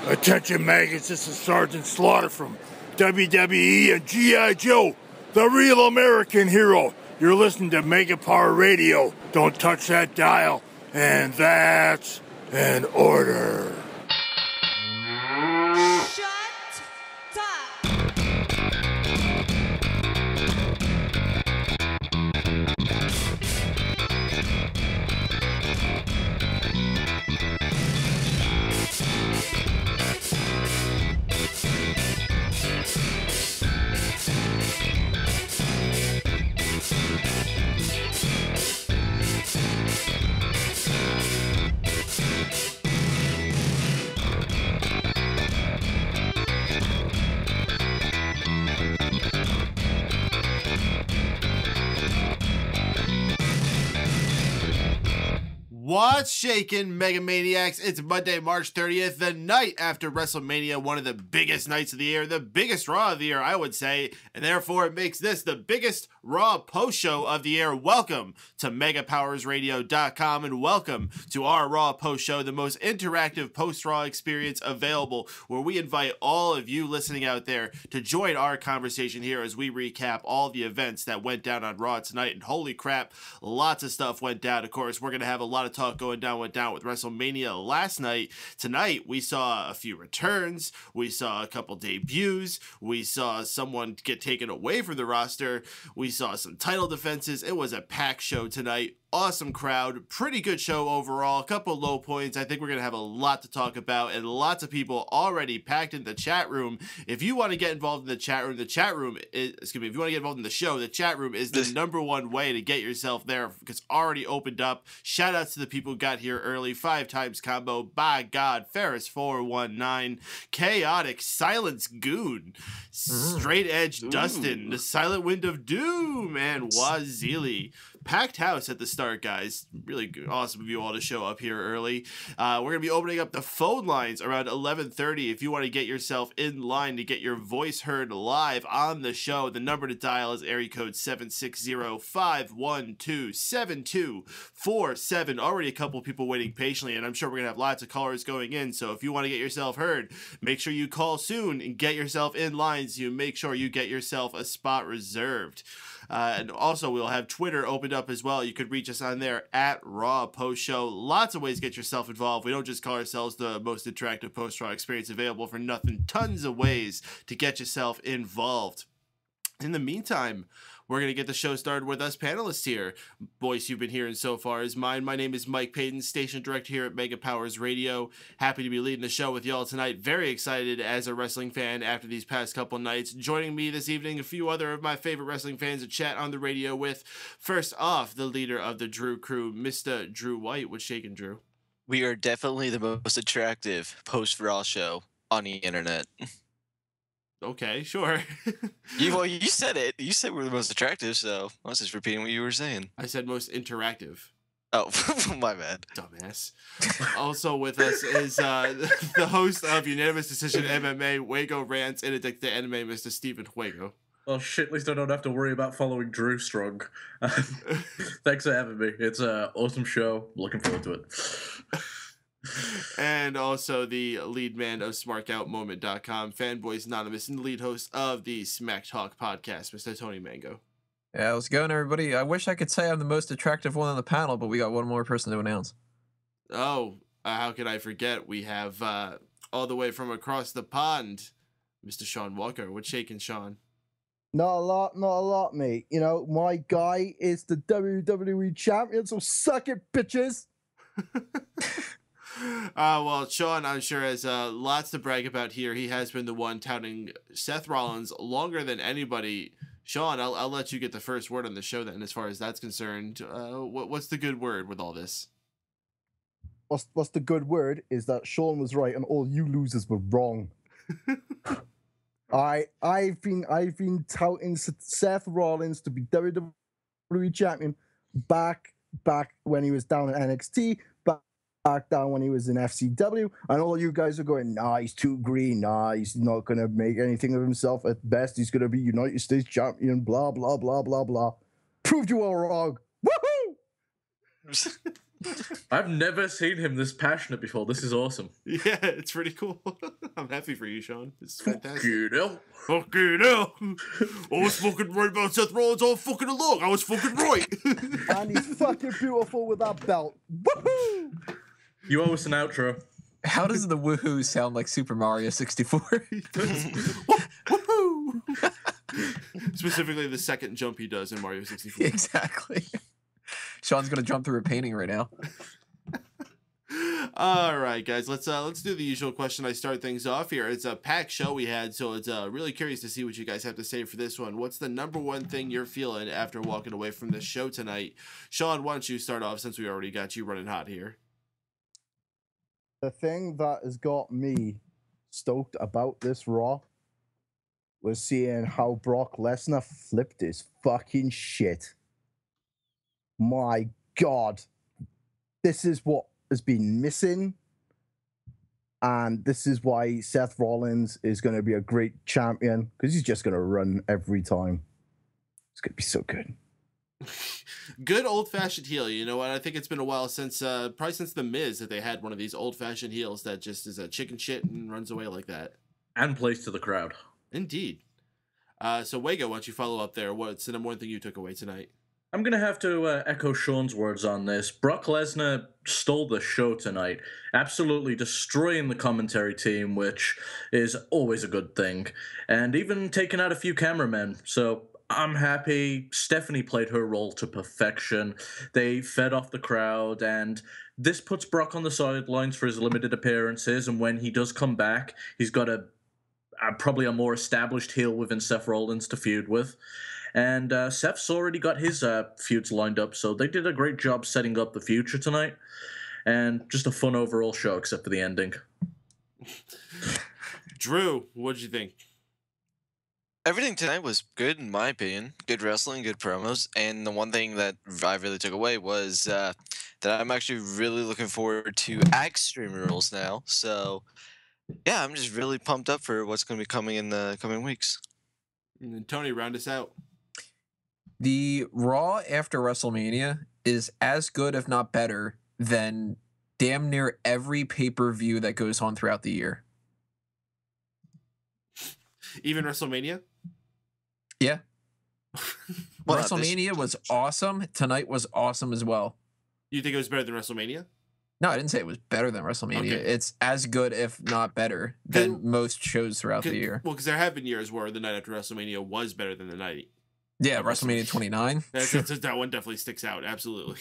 Attention maggots, this is Sergeant Slaughter from WWE and G.I. Joe, the real American hero. You're listening to Mega Power Radio. Don't touch that dial. And that's an order. What's shaking, Mega Maniacs? It's Monday, March 30th, the night after WrestleMania, one of the biggest nights of the year, the biggest Raw of the year, I would say, and therefore it makes this the biggest Raw post-show of the year. Welcome to MegaPowersRadio.com and welcome to our Raw post-show, the most interactive post-Raw experience available, where we invite all of you listening out there to join our conversation here as we recap all the events that went down on Raw tonight. And holy crap, lots of stuff went down. Of course, we're going to have a lot of talk going down with WrestleMania last night. Tonight, we saw a few returns. We saw a couple debuts. We saw someone get taken away from the roster. We saw some title defenses. It was a packed show tonight. Awesome crowd, pretty good show overall, a couple low points. I think we're going to have a lot to talk about and lots of people already packed in the chat room. If you want to get involved in the chat room, if you want to get involved in the show, the chat room is the number one way to get yourself there because it's already opened up. Shout outs to the people who got here early. 5 times combo, by God, Ferris 419, Chaotic, Silence Goon, Straight Edge Dustin, The Silent Wind of Doom, and Wazili. Packed house at the start, guys. Really good, awesome of you all to show up here early. We're going to be opening up the phone lines around 11:30 if you want to get yourself in line to get your voice heard live on the show. The number to dial is area code 760-512-7247. Already a couple people waiting patiently, and I'm sure we're going to have lots of callers going in. So if you want to get yourself heard, make sure you call soon and get yourself in line so you make sure you get yourself a spot reserved. And also, we'll have Twitter opened up as well. You could reach us on there at Raw Post Show. Lots of ways to get yourself involved. We don't just call ourselves the most interactive post-Raw experience available for nothing. Tons of ways to get yourself involved. In the meantime, we're going to get the show started with us panelists here. Voice you've been hearing so far is mine. My name is Mike Paden, station director here at Mega Powers Radio. Happy to be leading the show with y'all tonight. Very excited as a wrestling fan after these past couple nights. Joining me this evening, a few other of my favorite wrestling fans to chat on the radio with. First off, the leader of the Drew crew, Mr. Drew White. What's shaking, Drew? We are definitely the most attractive post-Raw show on the internet. Okay, sure. You said it. You said we're the most attractive, so I was just repeating what you were saying. I said most interactive. Oh, my bad. Dumbass. Also with us is the host of Unanimous Decision MMA, Wago Rants, and Addicted to Anime, Mr. Stephen Wago. Oh shit, at least I don't have to worry about following Drew strong. Thanks for having me. It's an awesome show. Looking forward to it. And also the lead man of SmartOutMoment.com, Fanboys Anonymous, and the lead host of the Smack Talk podcast, Mr. Tony Mango. Yeah, how's it going, everybody? I wish I could say I'm the most attractive one on the panel, but we got one more person to announce. Oh, how could I forget? We have, all the way from across the pond, Mr. Sean Walker. What's shaking, Sean? Not a lot, mate. You know, my guy is the WWE champion, so suck it, bitches! Well, Sean, I'm sure has lots to brag about here. He has been the one touting Seth Rollins longer than anybody. Sean, I'll let you get the first word on the show then, as far as that's concerned. What's the good word with all this? What's the good word is that Sean was right and all you losers were wrong. I've been touting Seth Rollins to be WWE champion back when he was down in NXT, back down when he was in FCW, and all you guys are going, nah, he's too green, nah, he's not going to make anything of himself. At best, he's going to be United States champion, blah, blah, blah, blah, blah. Proved you all wrong. Woohoo! I've never seen him this passionate before. This is awesome. Yeah, it's pretty cool. I'm happy for you, Sean. It's fantastic. You know? Fucking hell. I was fucking right about Seth Rollins all fucking along. I was fucking right. And he's fucking beautiful with that belt. Woohoo! You owe us an outro. How does the woohoo sound like Super Mario 64? Woohoo! Specifically, the second jump he does in Mario 64. Exactly. Sean's gonna jump through a painting right now. All right, guys, let's do the usual question. I start things off here. It's a packed show we had, so it's really curious to see what you guys have to say for this one. What's the number one thing you're feeling after walking away from this show tonight? Sean, why don't you start off since we already got you running hot here? The thing that has got me stoked about this Raw was seeing how Brock Lesnar flipped his fucking shit. My God. This is what has been missing. And this is why Seth Rollins is going to be a great champion, because he's just going to run every time. It's going to be so good. Good old-fashioned heel. You know what? I think it's been a while since, probably since The Miz, that they had one of these old-fashioned heels that just is a chicken shit and runs away like that. And plays to the crowd. Indeed. So, Wago, why don't you follow up there? What's the number one thing you took away tonight? I'm going to have to echo Sean's words on this. Brock Lesnar stole the show tonight, absolutely destroying the commentary team, which is always a good thing, and even taking out a few cameramen. So I'm happy. Stephanie played her role to perfection. They fed off the crowd, and this puts Brock on the sidelines for his limited appearances, and when he does come back, he's got probably a more established heel within Seth Rollins to feud with. And Seth's already got his feuds lined up, so they did a great job setting up the future tonight. And just a fun overall show, except for the ending. Drew, what'd you think? Everything tonight was good, in my opinion. Good wrestling, good promos. And the one thing that I really took away was that I'm actually really looking forward to Extreme Rules now. So, yeah, I'm just really pumped up for what's going to be coming in the coming weeks. And then Tony, round us out. The Raw after WrestleMania is as good, if not better, than damn near every pay-per-view that goes on throughout the year. Even WrestleMania? Yeah. Well, WrestleMania was awesome. Tonight was awesome as well. You think it was better than WrestleMania? No, I didn't say it was better than WrestleMania. Okay. It's as good, if not better, than most shows throughout the year. Well, because there have been years where the night after WrestleMania was better than the night. Yeah, WrestleMania 29. That one definitely sticks out. Absolutely.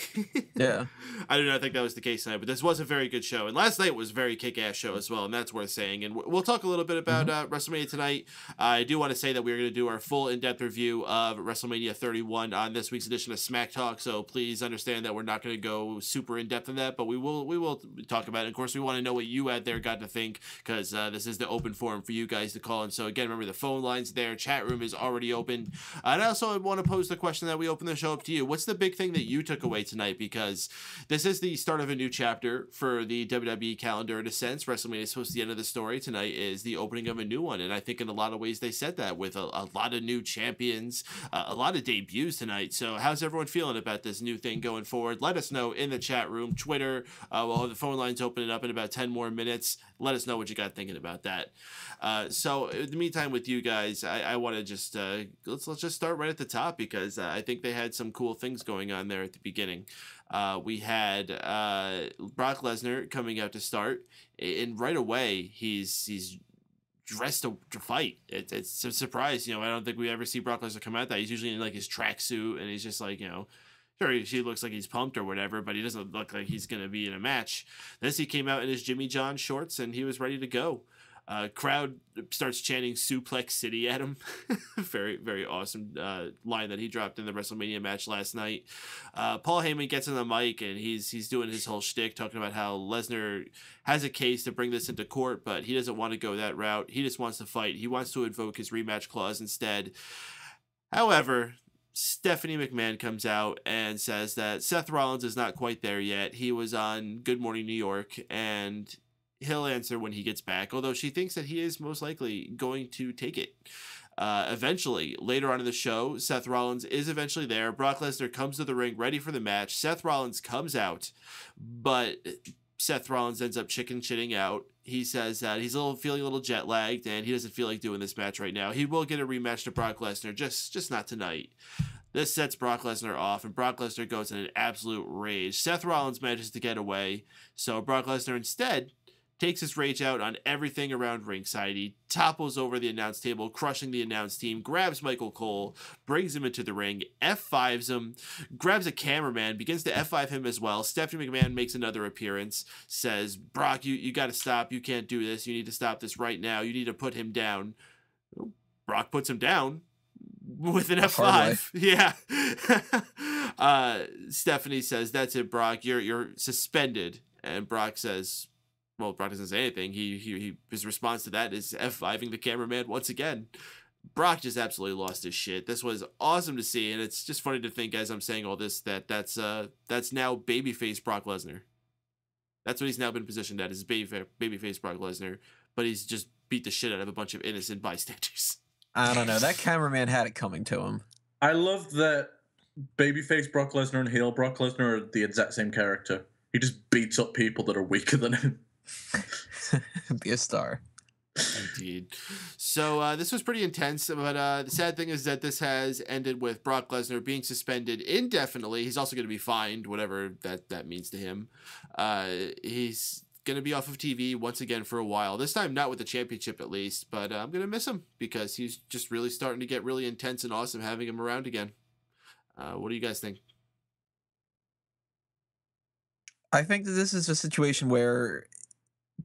Yeah. I do not think that was the case tonight, but this was a very good show. And last night was a very kick-ass show as well, and that's worth saying. And we'll talk a little bit about WrestleMania tonight. I do want to say that we're going to do our full in-depth review of WrestleMania 31 on this week's edition of Smack Talk, so please understand that we're not going to go super in-depth in that, but we will talk about it. Of course, we want to know what you out there got to think, because this is the open forum for you guys to call in. So again, remember the phone line's there. Chat room is already open. And I also want to pose the question that we open the show up to you. What's the big thing that you took away tonight? Because this is the start of a new chapter for the WWE calendar in a sense. WrestleMania is supposed to be the end of the story. Tonight is the opening of a new one. And I think in a lot of ways they said that with a lot of new champions, a lot of debuts tonight. So how's everyone feeling about this new thing going forward? Let us know in the chat room, Twitter. We'll have the phone lines opening up in about 10 more minutes. Let us know what you got thinking about that. So in the meantime with you guys, I want to just, let's just start right at the top, because I think they had some cool things going on there at the beginning. We had Brock Lesnar coming out to start, and right away he's dressed to fight. It's a surprise. I don't think we ever see Brock Lesnar come out that. He's usually in like his tracksuit, and he's just like, sure, he looks like he's pumped or whatever, but he doesn't look like he's going to be in a match. Then he came out in his Jimmy John shorts, and he was ready to go. Crowd starts chanting Suplex City at him. Very, very awesome line that he dropped in the WrestleMania match last night. Paul Heyman gets on the mic, and he's doing his whole shtick, talking about how Lesnar has a case to bring this into court, but he doesn't want to go that route. He just wants to fight. He wants to invoke his rematch clause instead. However, Stephanie McMahon comes out and says that Seth Rollins is not quite there yet. He was on Good Morning New York, and he'll answer when he gets back, although she thinks that he is most likely going to take it. Eventually, later on in the show, Seth Rollins is eventually there. Brock Lesnar comes to the ring ready for the match. Seth Rollins comes out, but Seth Rollins ends up chicken shitting out. He says that he's feeling a little jet lagged and he doesn't feel like doing this match right now. He will get a rematch to Brock Lesnar, just not tonight. This sets Brock Lesnar off, and Brock Lesnar goes in an absolute rage. Seth Rollins manages to get away, so Brock Lesnar instead takes his rage out on everything around ringside. He topples over the announce table, crushing the announce team, grabs Michael Cole, brings him into the ring, F5s him, grabs a cameraman, begins to F5 him as well. Stephanie McMahon makes another appearance, says, Brock, you got to stop. You can't do this. You need to stop this right now. You need to put him down. Brock puts him down with an F5. Yeah. Stephanie says, that's it, Brock. You're suspended. And Brock says, well, Brock doesn't say anything. His response to that is F5ing the cameraman once again. Brock just absolutely lost his shit. This was awesome to see, and it's just funny to think as I'm saying all this that's now babyface Brock Lesnar. That's what he's now been positioned at, is babyface Brock Lesnar, but he's just beat the shit out of a bunch of innocent bystanders. I don't know. That cameraman had it coming to him. I love that babyface Brock Lesnar and heel Brock Lesnar are the exact same character. He just beats up people that are weaker than him. Be a star. Indeed. So this was pretty intense, but the sad thing is that this has ended with Brock Lesnar being suspended indefinitely. He's also going to be fined, whatever that means to him. He's going to be off of TV once again for a while. This time not with the championship at least, but I'm going to miss him because he's just really starting to get really intense and awesome having him around again. What do you guys think? I think that this is a situation where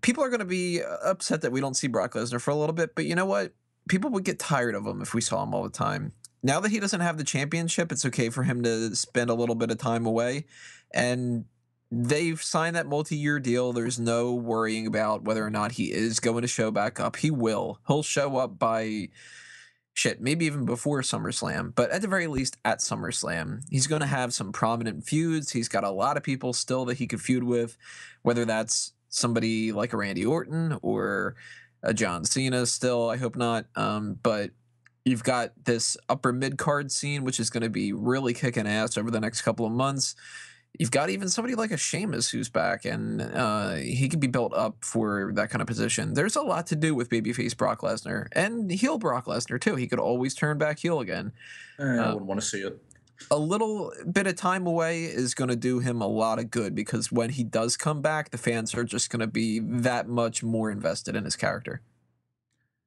people are going to be upset that we don't see Brock Lesnar for a little bit, but you know what? People would get tired of him if we saw him all the time. Now that he doesn't have the championship, it's okay for him to spend a little bit of time away. And they've signed that multi-year deal. There's no worrying about whether or not he is going to show back up. He will. He'll show up by maybe even before SummerSlam, but at the very least at SummerSlam. He's going to have some prominent feuds. He's got a lot of people still that he could feud with, whether that's somebody like a Randy Orton or a John Cena still. I hope not. But you've got this upper mid-card scene, which is going to be really kicking ass over the next couple of months. You've got even somebody like a Sheamus who's back, and he can be built up for that kind of position. There's a lot to do with babyface Brock Lesnar and heel Brock Lesnar, too. He could always turn back heel again. I wouldn't want to see it. A little bit of time away is going to do him a lot of good because when he does come back, the fans are just going to be that much more invested in his character.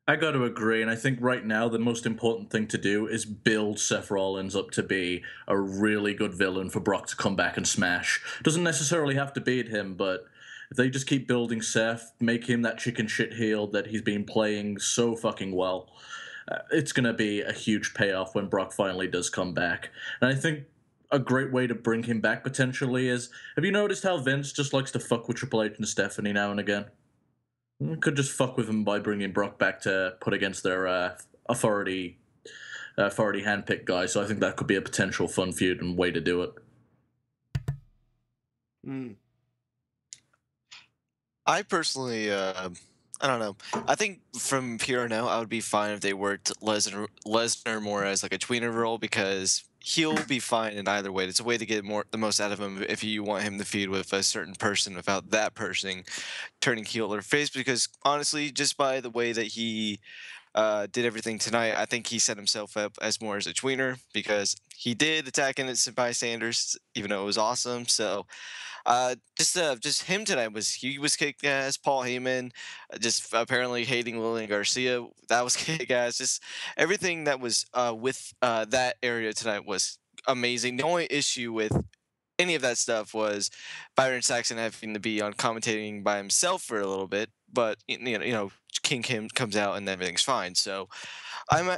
I got to agree, and I think right now the most important thing to do is build Seth Rollins up to be a really good villain for Brock to come back and smash. Doesn't necessarily have to beat him, but if they just keep building Seth, make him that chicken shit heel that he's been playing so fucking well, it's going to be a huge payoff when Brock finally does come back. And I think a great way to bring him back potentially is, have you noticed how Vince just likes to fuck with Triple H and Stephanie now and again? Could just fuck with him by bringing Brock back to put against their authority handpicked guy. So I think that could be a potential fun feud and way to do it. I personally, I don't know. I think from here on out, I would be fine if they worked Lesnar more as like a tweener role because he'll be fine in either way. It's a way to get the most out of him if you want him to feud with a certain person without that person turning heel or face. Because honestly, just by the way that he did everything tonight, I think he set himself up as more as a tweener because he did attack innocent bystanders, even though it was awesome. So just him tonight was kick ass. Paul Heyman, just apparently hating Lillian Garcia, that was kick ass. Just everything that was with that area tonight was amazing. The only issue with any of that stuff was Byron Saxton having to be on commentating by himself for a little bit, but King Kim comes out and everything's fine. So I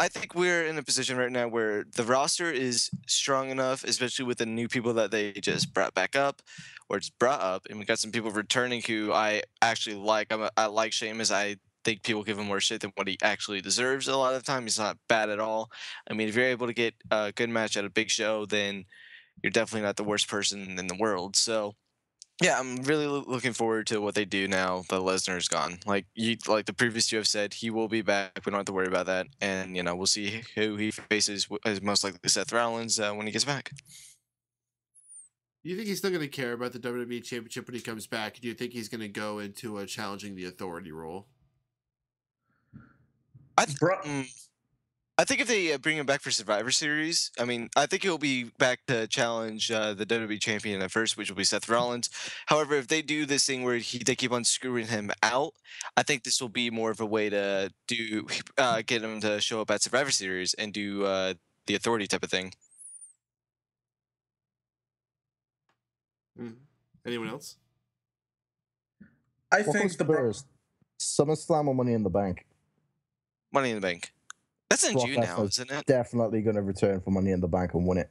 think we're in a position right now where the roster is strong enough, especially with the new people that they just brought back up or just brought up, and we got some people returning who I actually like. I like Sheamus. I think people give him more shit than what he actually deserves. A lot of the time, he's not bad at all. I mean, if you're able to get a good match at a big show, then you're definitely not the worst person in the world. So Yeah, I'm really looking forward to what they do now that Lesnar's gone. Like the previous two have said, he will be back. We don't have to worry about that. And we'll see who he faces as most likely Seth Rollins when he gets back. Do you think he's still going to care about the WWE Championship when he comes back? Do you think he's going to go into challenging the authority role? I think if they bring him back for Survivor Series, I think he'll be back to challenge the WWE champion at first, which will be Seth Rollins. However, if they do this thing where they keep on screwing him out, I think this will be more of a way to get him to show up at Survivor Series and do the authority type of thing. Anyone else? I think first SummerSlam or Money in the Bank. Money in the Bank. That's in June now, isn't it? Definitely going to return for Money in the Bank and win it.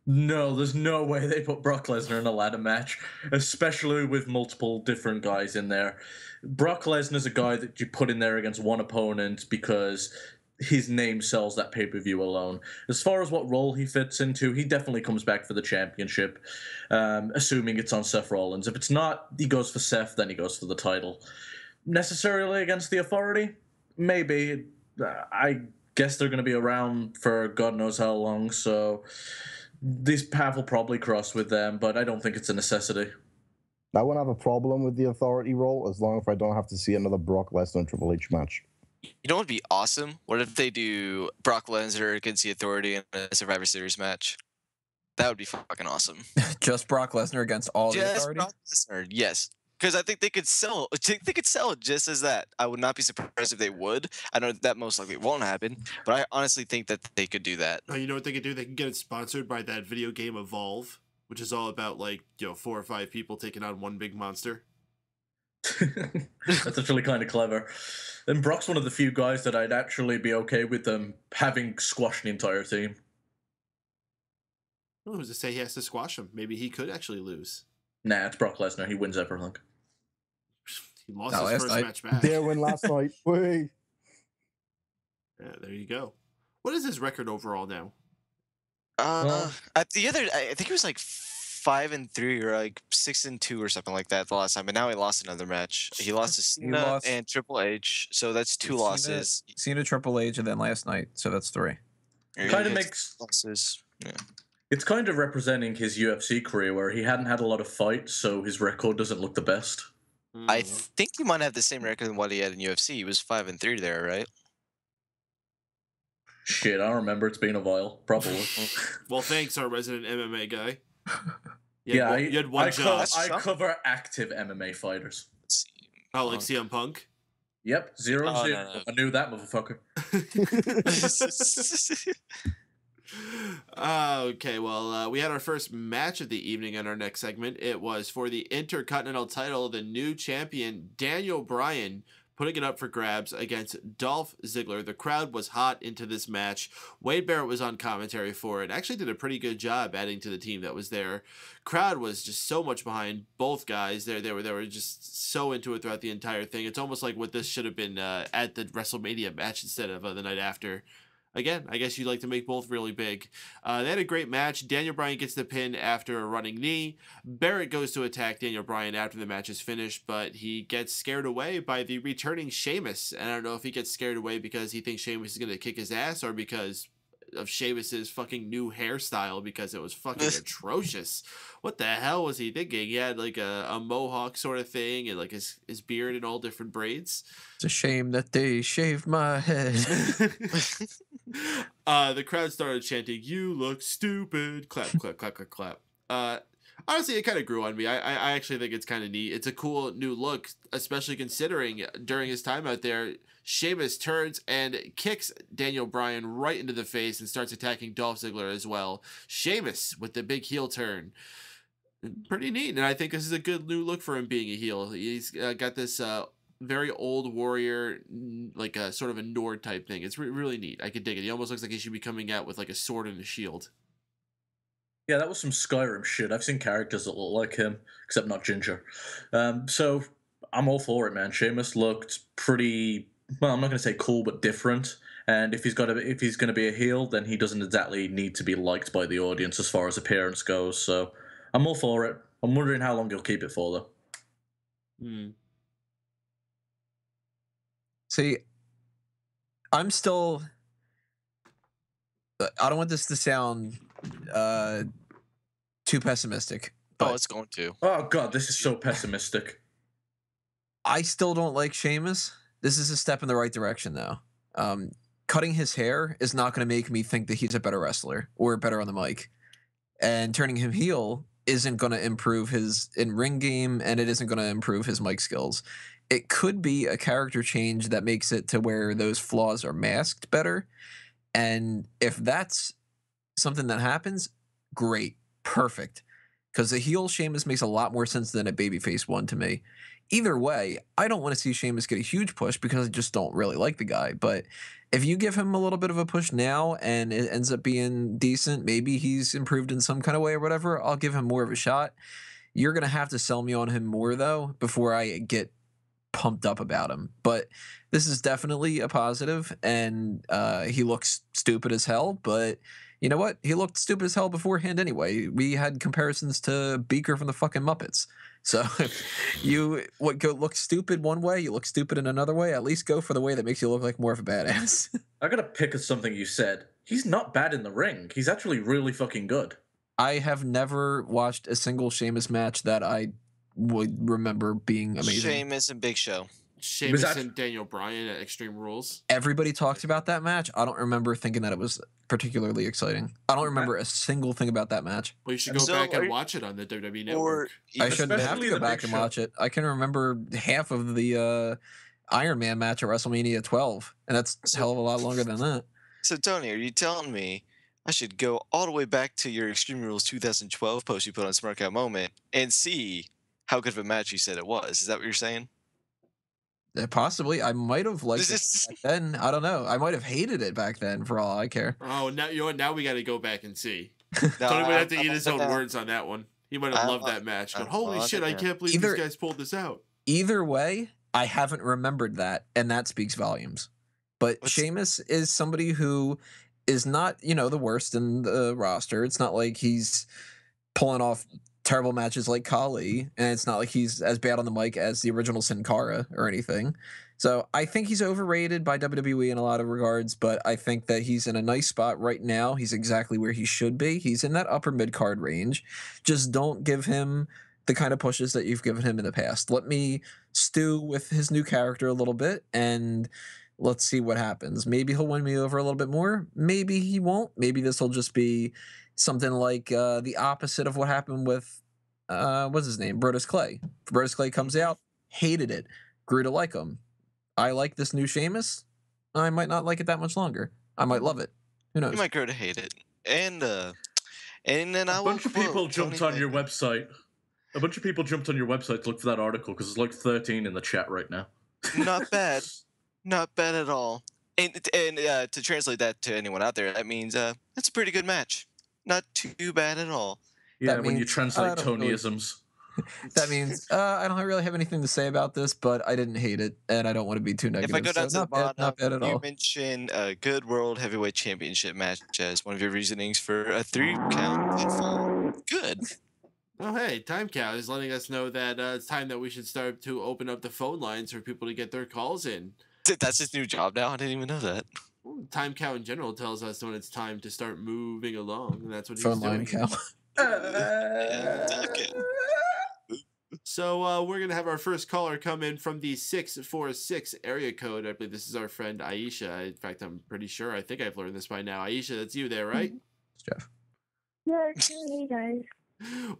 No, there's no way they put Brock Lesnar in a ladder match, especially with multiple different guys in there. Brock Lesnar's a guy that you put in there against one opponent because his name sells that pay-per-view alone. As far as what role he fits into, he definitely comes back for the championship, assuming it's on Seth Rollins. If it's not, he goes for Seth, then he goes for the title. Necessarily against the Authority? Maybe. I guess they're going to be around for God knows how long, so this path will probably cross with them, but I don't think it's a necessity. I won't have a problem with the Authority role as long as I don't have to see another Brock Lesnar and Triple H match. You know what would be awesome? What if they do Brock Lesnar against the Authority in a Survivor Series match? That would be fucking awesome. Just Brock Lesnar against all the Authority? Brock Lesnar, yes. Because I think they could sell it just as that. I would not be surprised if they would. I know that most likely won't happen, but I honestly think that they could do that. Oh, you know what they could do? They can get it sponsored by that video game Evolve, which is all about 4 or 5 people taking on one big monster. That's actually kind of clever. And Brock's one of the few guys that I'd actually be okay with them having squashed the entire team. Well, who's to say he has to squash him? Maybe he could actually lose. Nah, it's Brock Lesnar. He wins everything. He lost his first match back. There win last night. Wait. Yeah, there you go. What is his record overall now? I think it was 5-3 or 6-2 or something like that the last time. But now he lost another match. He lost to Cena and Triple H, so that's 2 losses. Cena, Triple H, and then last night, so that's 3. Kind of makes losses. Yeah. It's kind of representing his UFC career where he hadn't had a lot of fights, so his record doesn't look the best. I think he might have the same record than what he had in UFC. He was 5-3 there, right? Shit, I don't remember. It's been a while. Probably. Well, thanks, our resident MMA guy. You had one job. I cover active MMA fighters. Oh, like CM Punk? Yep, 0-0. No. I knew that motherfucker. Okay, well, we had our first match of the evening in our next segment. It was for the Intercontinental title, the new champion, Daniel Bryan, putting it up for grabs against Dolph Ziggler. The crowd was hot into this match. Wade Barrett was on commentary for it. Actually did a pretty good job adding to the team that was there. Crowd was just so much behind both guys. They were just so into it throughout the entire thing. It's almost like what this should have been at the WrestleMania match instead of the night after. Again, I guess you'd like to make both really big. They had a great match. Daniel Bryan gets the pin after a running knee. Barrett goes to attack Daniel Bryan after the match is finished, but he gets scared away by the returning Sheamus. And I don't know if he gets scared away because he thinks Sheamus is going to kick his ass or because of Sheamus's fucking new hairstyle because it was fucking atrocious. What the hell was he thinking? He had a mohawk sort of thing and his beard in all different braids. It's a shame that they shaved my head. The crowd started chanting, "You look stupid." Clap, clap, clap, clap, clap. Honestly, it kind of grew on me. I actually think it's kind of neat. It's a cool new look, especially considering during his time out there, Sheamus turns and kicks Daniel Bryan right into the face and starts attacking Dolph Ziggler as well. Sheamus with the big heel turn. Pretty neat, and I think this is a good new look for him being a heel. He's got this very old warrior, like a sort of a Nord type thing. It's really neat. I could dig it. He almost looks like he should be coming out with a sword and a shield. Yeah, that was some Skyrim shit. I've seen characters that look like him, except not Ginger. So I'm all for it, man. Sheamus looked pretty, well, I'm not going to say cool, but different. And if he's going to be a heel, then he doesn't exactly need to be liked by the audience as far as appearance goes. So I'm all for it. I'm wondering how long he'll keep it for, though. See, I'm still. I don't want this to sound too pessimistic, but it's going to. Oh, God, this is so pessimistic. I still don't like Sheamus. This is a step in the right direction, though. Cutting his hair is not going to make me think that he's a better wrestler or better on the mic. And turning him heel isn't going to improve his in-ring game, and it isn't going to improve his mic skills. It could be a character change that makes it to where those flaws are masked better. And if that's something that happens, great, perfect. Because the heel Sheamus makes a lot more sense than a babyface one to me. Either way, I don't want to see Sheamus get a huge push because I just don't really like the guy. But if you give him a little bit of a push now and it ends up being decent, maybe he's improved in some kind of way or whatever, I'll give him more of a shot. You're going to have to sell me on him more, though, before I get pumped up about him. But this is definitely a positive, and he looks stupid as hell, but you know what? He looked stupid as hell beforehand anyway. We had comparisons to Beaker from the fucking Muppets. So if you look stupid one way, you look stupid in another way, at least go for the way that makes you look like more of a badass. I gotta pick at something you said. He's not bad in the ring. He's actually really fucking good. I have never watched a single Sheamus match that I would remember being amazing. Sheamus and Big Show. Sheamus and Daniel Bryan at Extreme Rules. Everybody talks about that match. I don't remember thinking that it was particularly exciting. I don't remember a single thing about that match. Well, you should go back and watch it on the WWE Network. I shouldn't have to go back and watch it. I can remember half of the Iron Man match at WrestleMania 12, and that's a hell of a lot longer than that. So, Tony, are you telling me I should go all the way back to your Extreme Rules 2012 post you put on SmartCout Moment and see how good of a match you said it was? Is that what you're saying? Possibly. I might have liked it back then. I don't know. I might have hated it back then for all I care. Oh, now you know what? Now we got to go back and see. Tony would have to eat his own words on that one. He might have loved that match. But holy shit, I can't believe these guys pulled this out. Either way, I haven't remembered that, and that speaks volumes. But Sheamus is somebody who is not, the worst in the roster. It's not like he's pulling off terrible matches like Kali, and it's not like he's as bad on the mic as the original Sin Cara or anything. So I think he's overrated by WWE in a lot of regards, but I think that he's in a nice spot right now. He's exactly where he should be. He's in that upper mid-card range. Just don't give him the kind of pushes that you've given him in the past. Let me stew with his new character a little bit, and let's see what happens. Maybe he'll win me over a little bit more. Maybe he won't. Maybe this will just be something like the opposite of what happened with, what's his name? Brodus Clay. Brodus Clay comes out, hated it, grew to like him. I like this new Sheamus. I might not like it that much longer. I might love it. Who knows? You might grow to hate it. And then a bunch of people jumped on your website. A bunch of people jumped on your website to look for that article because it's like 13 in the chat right now. Not bad. Not bad at all. And to translate that to anyone out there, that means it's a pretty good match. Not too bad at all. Yeah, when you translate Tonyisms. That means I don't really have anything to say about this, but I didn't hate it, and I don't want to be too negative. If I go down to the bottom, not bad at all. You mentioned a good World Heavyweight Championship match as one of your reasonings for a 3-count pinfall. Good. Oh, hey, Time Cow is letting us know that it's time that we should start to open up the phone lines for people to get their calls in. That's his new job now? I didn't even know that. Well, Time Cow in general tells us when it's time to start moving along, and that's what he's phone doing. Line Cow. So we're going to have our first caller come in from the 646 area code. I believe this is our friend Aisha. In fact, I'm pretty sure. I think I've learned this by now. Aisha, that's you there, right? It's Jeff. Yeah, hey guys.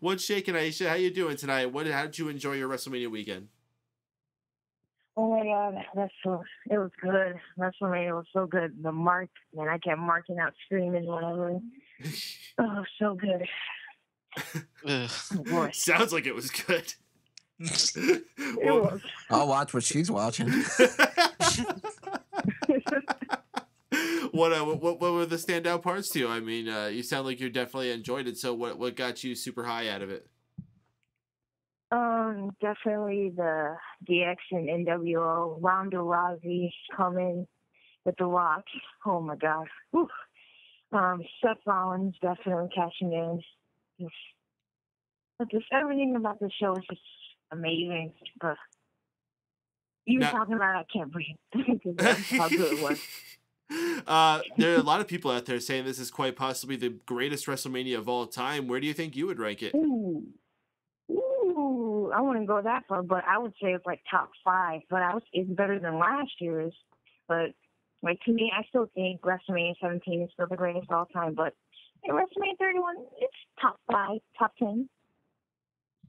What's shaking, Aisha? How you doing tonight? How did you enjoy your WrestleMania weekend? Oh my god, it was good. WrestleMania was so good. The mark, man, I kept marking out screaming whatever. Oh, so good. Oh, boy. Sounds like it was good. Well, I'll watch what she's watching. What were the standout parts to you? I mean, you sound like you definitely enjoyed it. So what got you super high out of it? Definitely the DX and NWO, Ronda Rousey coming with the Rock. Oh my god. Whew. Seth Rollins definitely cashing in. But just everything about the show is just amazing. But even talking about it, I can't breathe because that's how good it was. There are a lot of people out there saying this is quite possibly the greatest WrestleMania of all time. Where do you think you would rank it? Ooh, I wouldn't go that far, but I would say it's like top 5. But it's better than last year's. But like to me, I still think WrestleMania 17 is still the greatest of all time. But WrestleMania 31, it's top 5, top 10.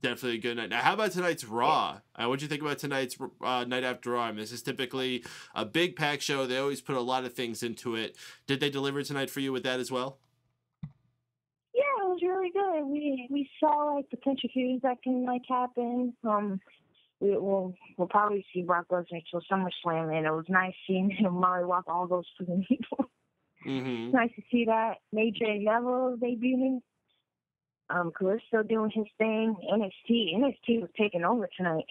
Definitely a good night. Now, how about tonight's Raw? What do you think about tonight's Night After Raw? I mean, this is typically a big pack show. They always put a lot of things into it. Did they deliver tonight for you with that as well? Yeah, it was really good. We saw like potential feuds that can like happen. We'll probably see Brock Lesnar till SummerSlam, and it was nice seeing him mollywop all those freaking people. Mm-hmm. It's nice to see that. Adrian Neville debuting. Kalisto doing his thing. NXT was taking over tonight.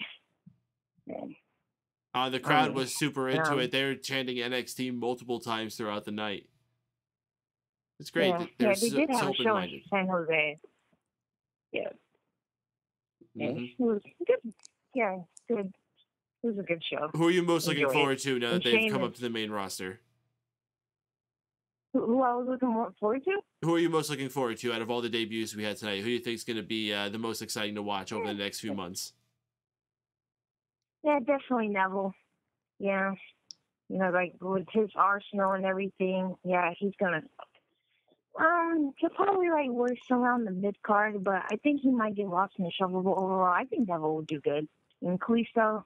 The crowd was super into it. They were chanting NXT multiple times throughout the night. It's great. Yeah, they did have a show in San Jose. Yeah. Mm-hmm. It was good. Yeah, good. It was a good show. Who are you most looking forward to now that they've come up to the main roster? Who I was looking forward to? Who are you most looking forward to out of all the debuts we had tonight? Who do you think is going to be the most exciting to watch over the next few months? Yeah, definitely Neville. Yeah. You know, like with his arsenal and everything, yeah, he's going to... he'll probably like work around the mid-card, but I think he might get lost in the shuffle. But overall, I think Neville will do good. And Kalisto...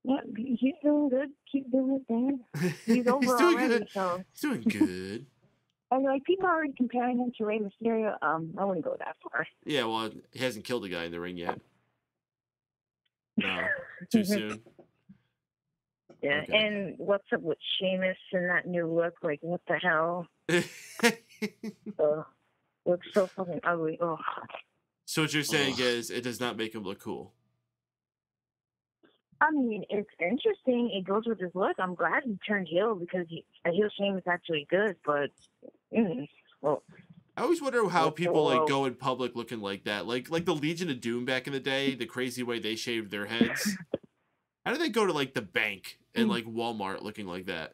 Yeah, he's doing good. Keep doing his thing. He's over he's doing already, good. so... He's doing good. And like people are already comparing him to Rey Mysterio. I wouldn't go that far. Yeah, well, he hasn't killed a guy in the ring yet. No, too soon. Yeah, okay. And what's up with Sheamus and that new look? Like, what the hell? Looks so fucking ugly. Oh. So what you're saying is it does not make him look cool? I mean, it's interesting. It goes with his look. I'm glad he turned heel because a heel Sheamus is actually good, but... well, I always wonder how people like go in public looking like that. Like the Legion of Doom back in the day, the crazy way they shaved their heads. How do they go to like the bank and like Walmart looking like that?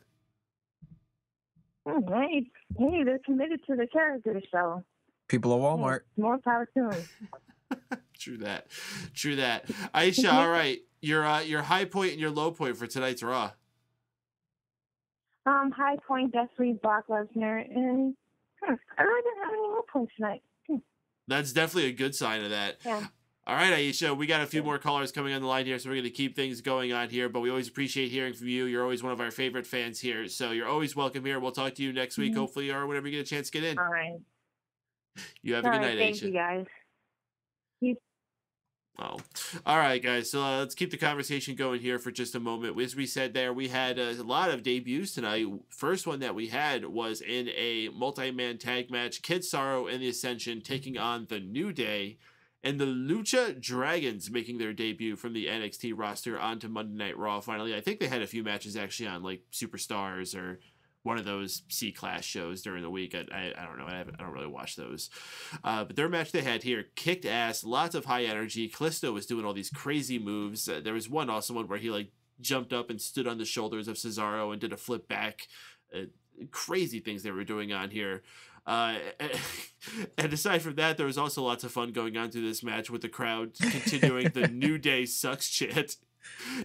Hey, they're committed to the character, so people at Walmart. More power to them. True that. Aisha, all right. Your high point and your low point for tonight's Raw. High point definitely Brock Lesnar, and I really didn't have any low points tonight. That's definitely a good sign of that. Yeah. All right, Aisha, we got a few more callers coming on the line here, so we're going to keep things going on here, but we always appreciate hearing from you. You're always one of our favorite fans here, so you're always welcome here. We'll talk to you next week, hopefully, or whenever you get a chance to get in. All right. You have a good night, Aisha. Thank you, guys. Oh, all right, guys. So let's keep the conversation going here for just a moment. As we said there, we had a lot of debuts tonight. First one that we had was in a multi-man tag match. Kid Sorrow and the Ascension taking on the New Day, and the Lucha Dragons making their debut from the NXT roster onto Monday Night Raw. Finally, I think they had a few matches actually on like Superstars or one of those C-class shows during the week. I don't know. I don't really watch those. But their match they had here kicked ass. Lots of high energy. Kalisto was doing all these crazy moves. There was one awesome one where he like jumped up and stood on the shoulders of Cesaro and did a flip back. Crazy things they were doing on here. And aside from that, there was also lots of fun going on through this match with the crowd continuing the New Day sucks chant.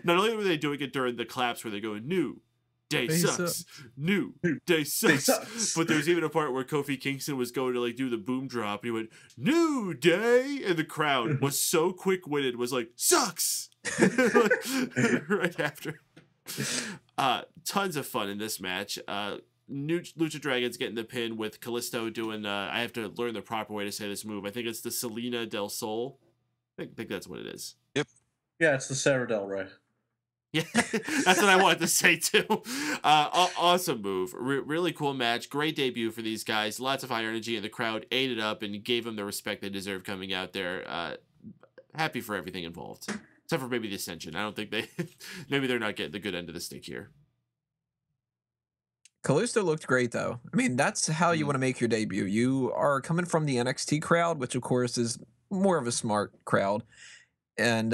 Not only were they doing it during the claps where they're going, New Day sucks. New Day sucks. But there was even a part where Kofi Kingston was going to like do the boom drop and he went, New Day, and the crowd was so quick-witted, was like, sucks. Right after. Tons of fun in this match. Lucha Dragons getting the pin with Kalisto doing, I have to learn the proper way to say this move. I think it's the Selena del Sol. I think that's what it is. Yep. Yeah, it's the Sarah Del Rey. Yeah, that's what I wanted to say too. Awesome move. Really cool match. Great debut for these guys. Lots of high energy, and the crowd ate it up and gave them the respect they deserve coming out there. Happy for everything involved. Except for maybe the Ascension. I don't think maybe they're not getting the good end of the stick here. Kalisto looked great, though. I mean, that's how you want to make your debut. You are coming from the NXT crowd, which, of course, is more of a smart crowd. And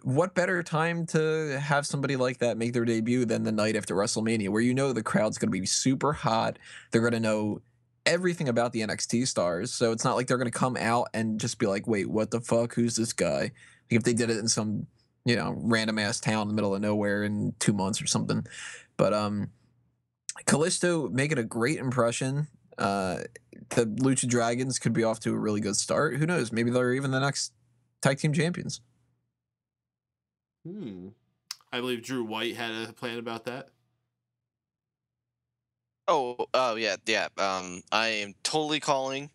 what better time to have somebody like that make their debut than the night after WrestleMania, where you know the crowd's going to be super hot. They're going to know everything about the NXT stars. So it's not like they're going to come out and just be like, wait, what the fuck? Who's this guy? Like if they did it in some, random ass town in the middle of nowhere in 2 months or something. But Kalisto making a great impression. The Lucha Dragons could be off to a really good start. Who knows? Maybe they're even the next tag team champions. I believe Drew White had a plan about that. Oh, yeah. I am totally calling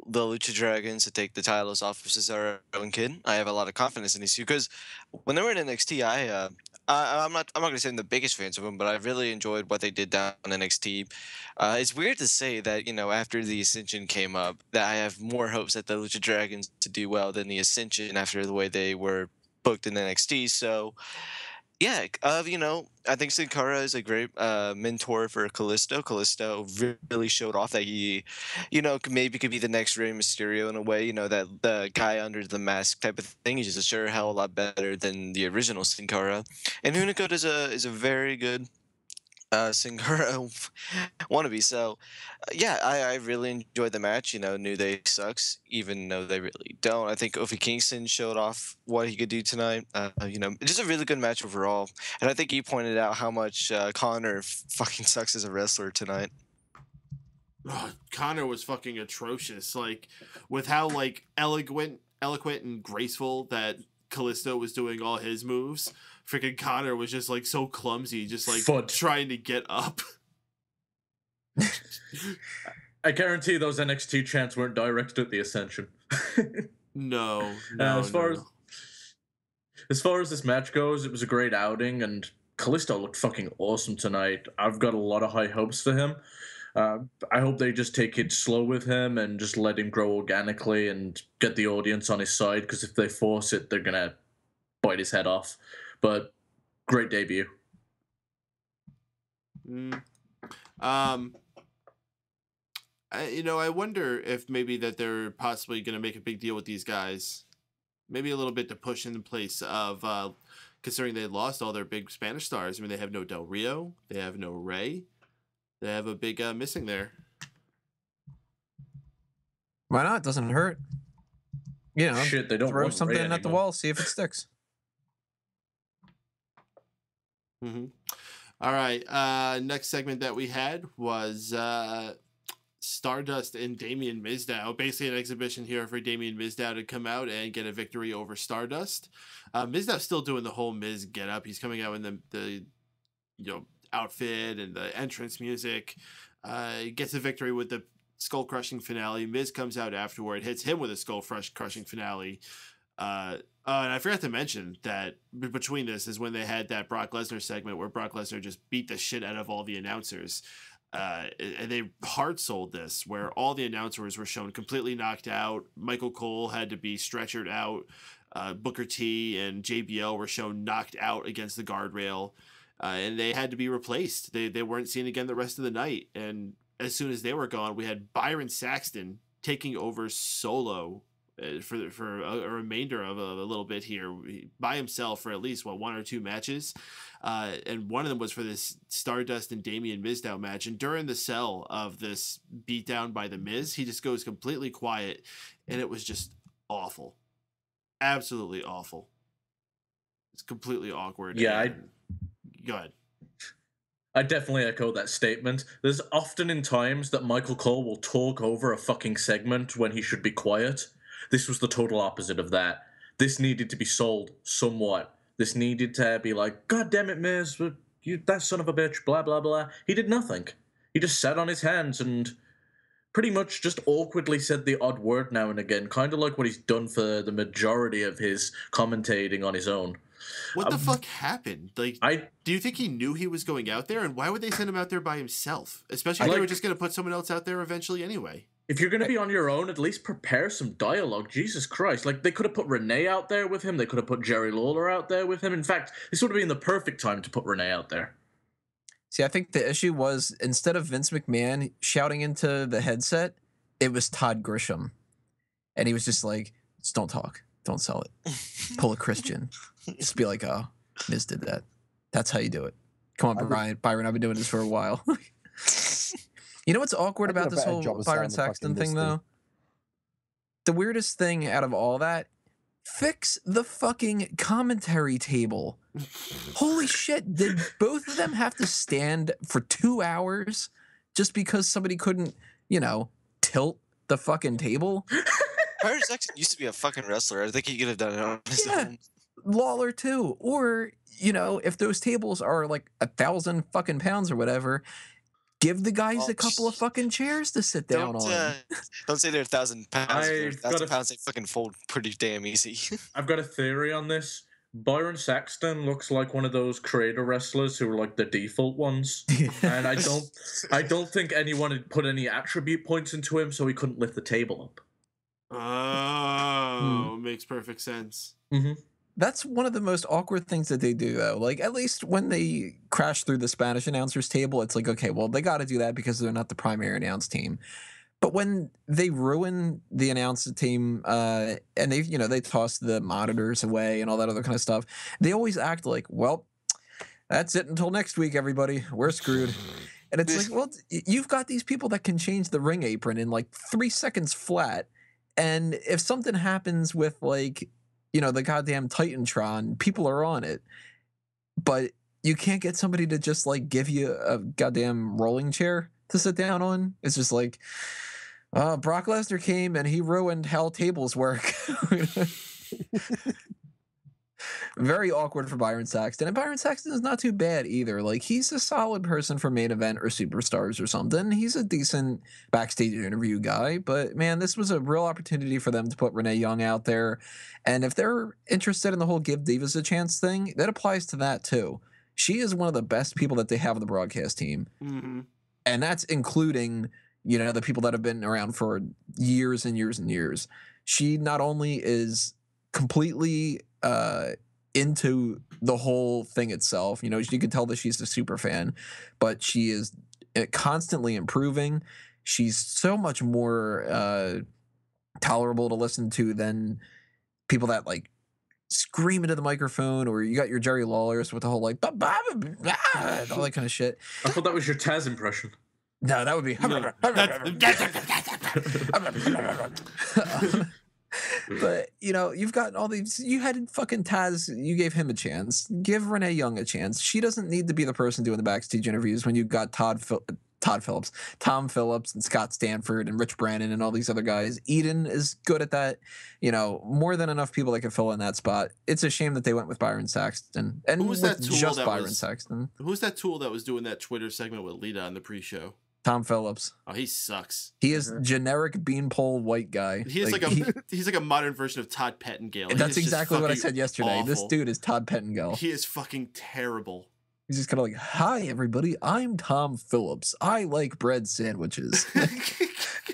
the Lucha Dragons to take the titles off of Cesaro and Kid. I have a lot of confidence in these two because when they were in NXT, I'm not gonna say I'm the biggest fans of them, but I really enjoyed what they did down in NXT. It's weird to say that after the Ascension came up, that I have more hopes that the Lucha Dragons to do well than the Ascension after the way they were booked in NXT. So. Yeah, I think Sin Cara is a great mentor for Kalisto. Kalisto really showed off that he, maybe could be the next Rey Mysterio in a way. That the guy under the mask type of thing. He's just sure hell a lot better than the original Sin Cara. And Unicode is a very good Sin Cara wannabe. So, yeah, I really enjoyed the match. New Day sucks, even though they really don't. I think Kofi Kingston showed off what he could do tonight. Just a really good match overall. And I think you pointed out how much Connor fucking sucks as a wrestler tonight. Oh, Connor was fucking atrocious. Like, with how eloquent and graceful that Kalisto was doing all his moves. Freaking Connor was just so clumsy, just trying to get up. I guarantee those NXT chants weren't directed at the Ascension. No. As far as this match goes, it was a great outing, and Kalisto looked fucking awesome tonight. I've got a lot of high hopes for him. I hope they just take it slow with him and just let him grow organically and get the audience on his side, because if they force it, they're going to bite his head off. But great debut. I wonder if maybe that they're possibly going to make a big deal with these guys. Maybe a little bit to push in place of, considering they lost all their big Spanish stars. I mean, they have no Del Rio. They have no Rey. They have a big missing there. Why not? Doesn't hurt. Shit, they don't throw want something Rey at the anymore. wall, see if it sticks. All right. Next segment that we had was Stardust and Damien Mizdow. Basically an exhibition here for Damien Mizdow to come out and get a victory over Stardust. Mizdow's still doing the whole Miz get up. He's coming out in the outfit and the entrance music. Gets a victory with the skull crushing finale. Miz comes out afterward, hits him with a skull crushing finale. And I forgot to mention that between this is when they had that Brock Lesnar segment where Brock Lesnar just beat the shit out of all the announcers. And they hard sold this, where all the announcers were shown completely knocked out. Michael Cole had to be stretchered out. Booker T and JBL were shown knocked out against the guardrail. And they had to be replaced. They weren't seen again the rest of the night. And as soon as they were gone, we had Byron Saxton taking over solo for a remainder of a little bit here by himself for at least 1 or 2 matches. And one of them was for this Stardust and Damien Mizdow match. And during the sell of this beatdown by the Miz, he just goes completely quiet, and it was just awful. Absolutely awful. It's completely awkward. Yeah, Go ahead. I definitely echo that statement. There's often in times that Michael Cole will talk over a fucking segment when he should be quiet. This was the total opposite of that. This needed to be sold somewhat. This needed to be like, God damn it, Miz, you that son of a bitch, blah, blah, blah. He did nothing. He just sat on his hands and pretty much just awkwardly said the odd word now and again, kind of like what he's done for the majority of his commentating on his own. What the fuck happened? Do you think he knew he was going out there? And why would they send him out there by himself? Especially if they were just going to put someone else out there eventually anyway. If you're going to be on your own, at least prepare some dialogue. Jesus Christ. They could have put Renee out there with him. They could have put Jerry Lawler out there with him. In fact, this would have been the perfect time to put Renee out there. See, I think the issue was instead of Vince McMahon shouting into the headset, it was Todd Grisham. And he was just like, just don't talk. Don't sell it. Pull a Christian. Just be like, oh, Miz did that. That's how you do it. Come on, Byron. I've been doing this for a while. You know what's awkward about this whole Byron Saxton thing, though? The weirdest thing out of all that, fix the fucking commentary table. Holy shit, did both of them have to stand for 2 hours just because somebody couldn't, tilt the fucking table? Byron Saxton used to be a fucking wrestler. I think he could have done it on his own. Lawler too. Or, if those tables are like 1,000 fucking pounds or whatever, give the guys a couple of fucking chairs to sit down on. Don't say they're 1,000 pounds. If they're 1,000 pounds, they fucking fold pretty damn easy. I've got a theory on this. Byron Saxton looks like one of those creator wrestlers who are like the default ones. And I don't think anyone had put any attribute points into him, so he couldn't lift the table up. Oh, makes perfect sense. Mm-hmm. That's one of the most awkward things that they do, though. Like, at least when they crash through the Spanish announcers table, it's like, okay, well, they got to do that because they're not the primary announce team. But when they ruin the announce team and they toss the monitors away and all that other kind of stuff, they always act like, well, that's it until next week, everybody. We're screwed. And it's like, well, you've got these people that can change the ring apron in like 3 seconds flat. And if something happens with like, the goddamn Titantron, people are on it. But you can't get somebody to just like give you a goddamn rolling chair to sit down on. It's just like, Brock Lesnar came and he ruined how tables work. Very awkward for Byron Saxton. And Byron Saxton is not too bad either. Like, he's a solid person for main event or superstars or something. He's a decent backstage interview guy. But, man, this was a real opportunity for them to put Renee Young out there. And if they're interested in the whole Give Divas a Chance thing, that applies to that too. She is one of the best people that they have on the broadcast team. Mm-hmm. And that's including, the people that have been around for years and years and years. She not only is completely into the whole thing itself. You can tell that she's a super fan, but she is constantly improving. She's so much more tolerable to listen to than people that like scream into the microphone, or you got your Jerry Lawlers with the whole like all that kind of shit. I thought that was your Taz impression. No, that would be. But you've gotten all these. You had fucking Taz. You gave him a chance. Give Renee Young a chance. She doesn't need to be the person doing the backstage interviews when you've got Tom Phillips, and Scott Stanford, and Rich Brannon, and all these other guys. Eden is good at that. More than enough people that can fill in that spot. It's a shame that they went with Byron Saxton and who was that tool just that Byron Saxton. Who's that tool that was doing that Twitter segment with Lita on the pre-show? Tom Phillips. Oh, he sucks. He is generic beanpole white guy. He is he's like a modern version of Todd Pettengill. That's exactly what I said yesterday. Awful. This dude is Todd Pettengill. He is fucking terrible. He's just kind of like, hi, everybody. I'm Tom Phillips. I like bread sandwiches.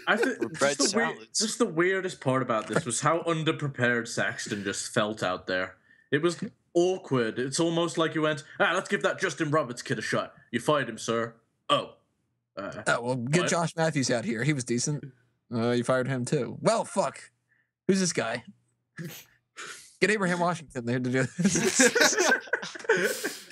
I think just the weirdest part about this was how underprepared Saxton just felt out there. It was awkward. It's almost like you went, let's give that Justin Roberts kid a shot. You fired him, sir. Well, get Josh Matthews out here. He was decent. You fired him too. Well, fuck. Who's this guy? Get Abraham Washington there to do this.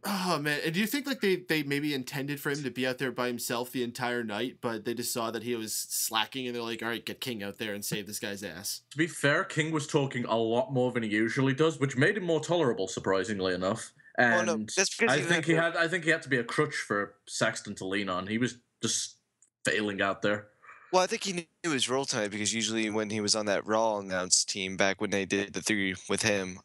Oh man, and do you think like they maybe intended for him to be out there by himself the entire night, but they just saw that he was slacking and they're like, all right, get King out there and save this guy's ass? To be fair, King was talking a lot more than he usually does, which made him more tolerable, surprisingly enough. And I think he had to be a crutch for Saxton to lean on. He was just failing out there. Well, I think he knew his role tonight because usually when he was on that Raw announce team back when they did the 3 with him,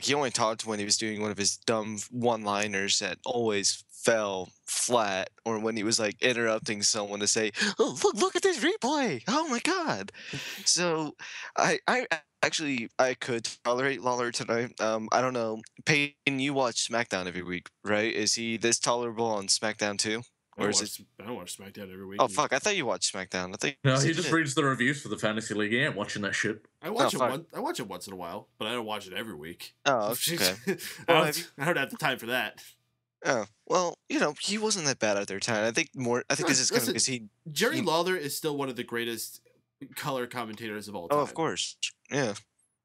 he only talked when he was doing one of his dumb one-liners that always fell flat, or when he was like interrupting someone to say, "Oh, look at this replay! Oh my god!" So I could tolerate Lawler tonight. I don't know. Paden, you watch SmackDown every week, right? Is he this tolerable on SmackDown too? Or is it? I don't watch SmackDown every week. Oh fuck! I thought you watched SmackDown. No, he just reads the reviews for the fantasy league. He ain't watching that shit. I watch it once in a while, but I don't watch it every week. Oh, okay. I don't have the time for that. Oh, well, he wasn't that bad out there tonight. I think this is kind of because Jerry Lawler is still one of the greatest color commentators of all time. Oh, of course. Yeah.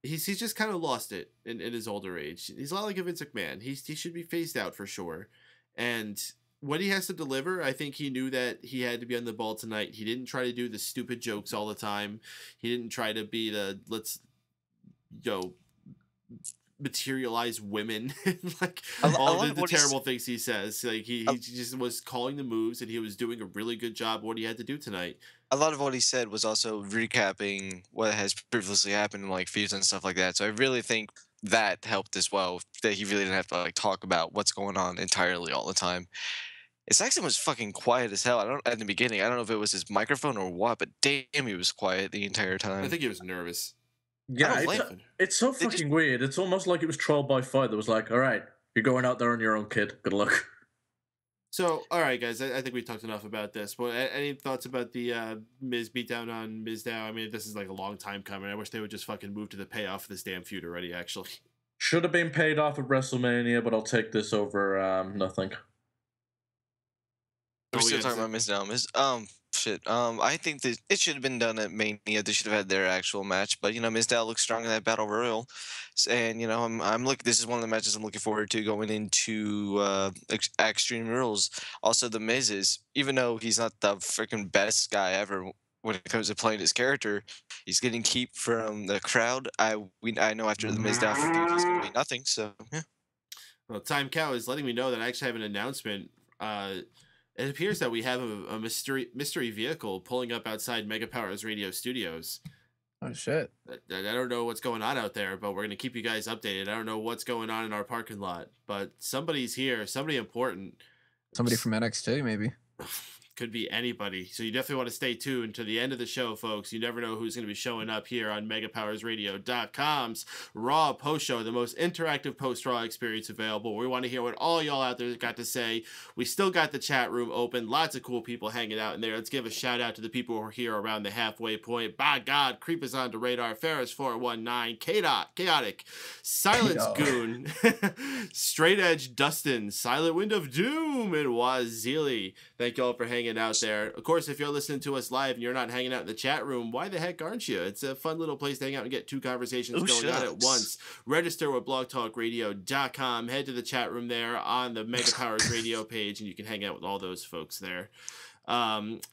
He's just kind of lost it in his older age. He's a lot like a Vince McMahon. He should be phased out for sure. And when he has to deliver, I think he knew that he had to be on the ball tonight. He didn't try to do the stupid jokes all the time. He didn't try to be the materialize women like all the terrible things he says. Like he just was calling the moves, and he was doing a really good job what he had to do tonight. A lot of what he said was also recapping what has previously happened in like feuds and stuff like that. So I really think that helped as well, that he really didn't have to like talk about what's going on entirely all the time. Saxon was fucking quiet as hell. At the beginning, I don't know if it was his microphone or what, but damn, he was quiet the entire time. I think he was nervous. Yeah, it's so fucking weird. It's almost like it was Troll by Fire that was like, all right, you're going out there on your own, kid. Good luck. So, all right, guys, I think we talked enough about this. But any thoughts about the Miz beatdown on Mizdow? I mean, this is like a long time coming. I wish they would just fucking move to the payoff of this damn feud already, actually. Should have been paid off at WrestleMania, but I'll take this over nothing. We're still talking about Mizdow. I think that it should have been done at Mania. They should have had their actual match, but Mizdow looks strong in that Battle Royal, and I'm looking. This is one of the matches I'm looking forward to going into Extreme Rules. Also, the Miz is, even though he's not the freaking best guy ever when it comes to playing his character, he's getting keep from the crowd. I know after the Mizdow feud, he's going to be nothing. So yeah. Well, Time Cow is letting me know that I actually have an announcement. It appears that we have a mystery vehicle pulling up outside Mega Powers Radio Studios. Oh, shit. I don't know what's going on out there, but we're going to keep you guys updated. I don't know what's going on in our parking lot, but somebody's here, somebody important. Somebody from NXT, maybe. Could be anybody. So you definitely want to stay tuned to the end of the show, folks. You never know who's going to be showing up here on MegaPowersRadio.com's Raw Post Show, the most interactive post-Raw experience available. We want to hear what all y'all out there got to say. We still got the chat room open. Lots of cool people hanging out in there. Let's give a shout out to the people who are here around the halfway point. By God, Creep is on the radar. Ferris419, Chaotic, Silence Goon, Straight Edge Dustin, Silent Wind of Doom, and Wazili. Thank y'all for hanging out there. Of course, if you're listening to us live and you're not hanging out in the chat room, why the heck aren't you? It's a fun little place to hang out and get two conversations going on at once. Register with blogtalkradio.com. Head to the chat room there on the Mega Powers Radio page, and you can hang out with all those folks there.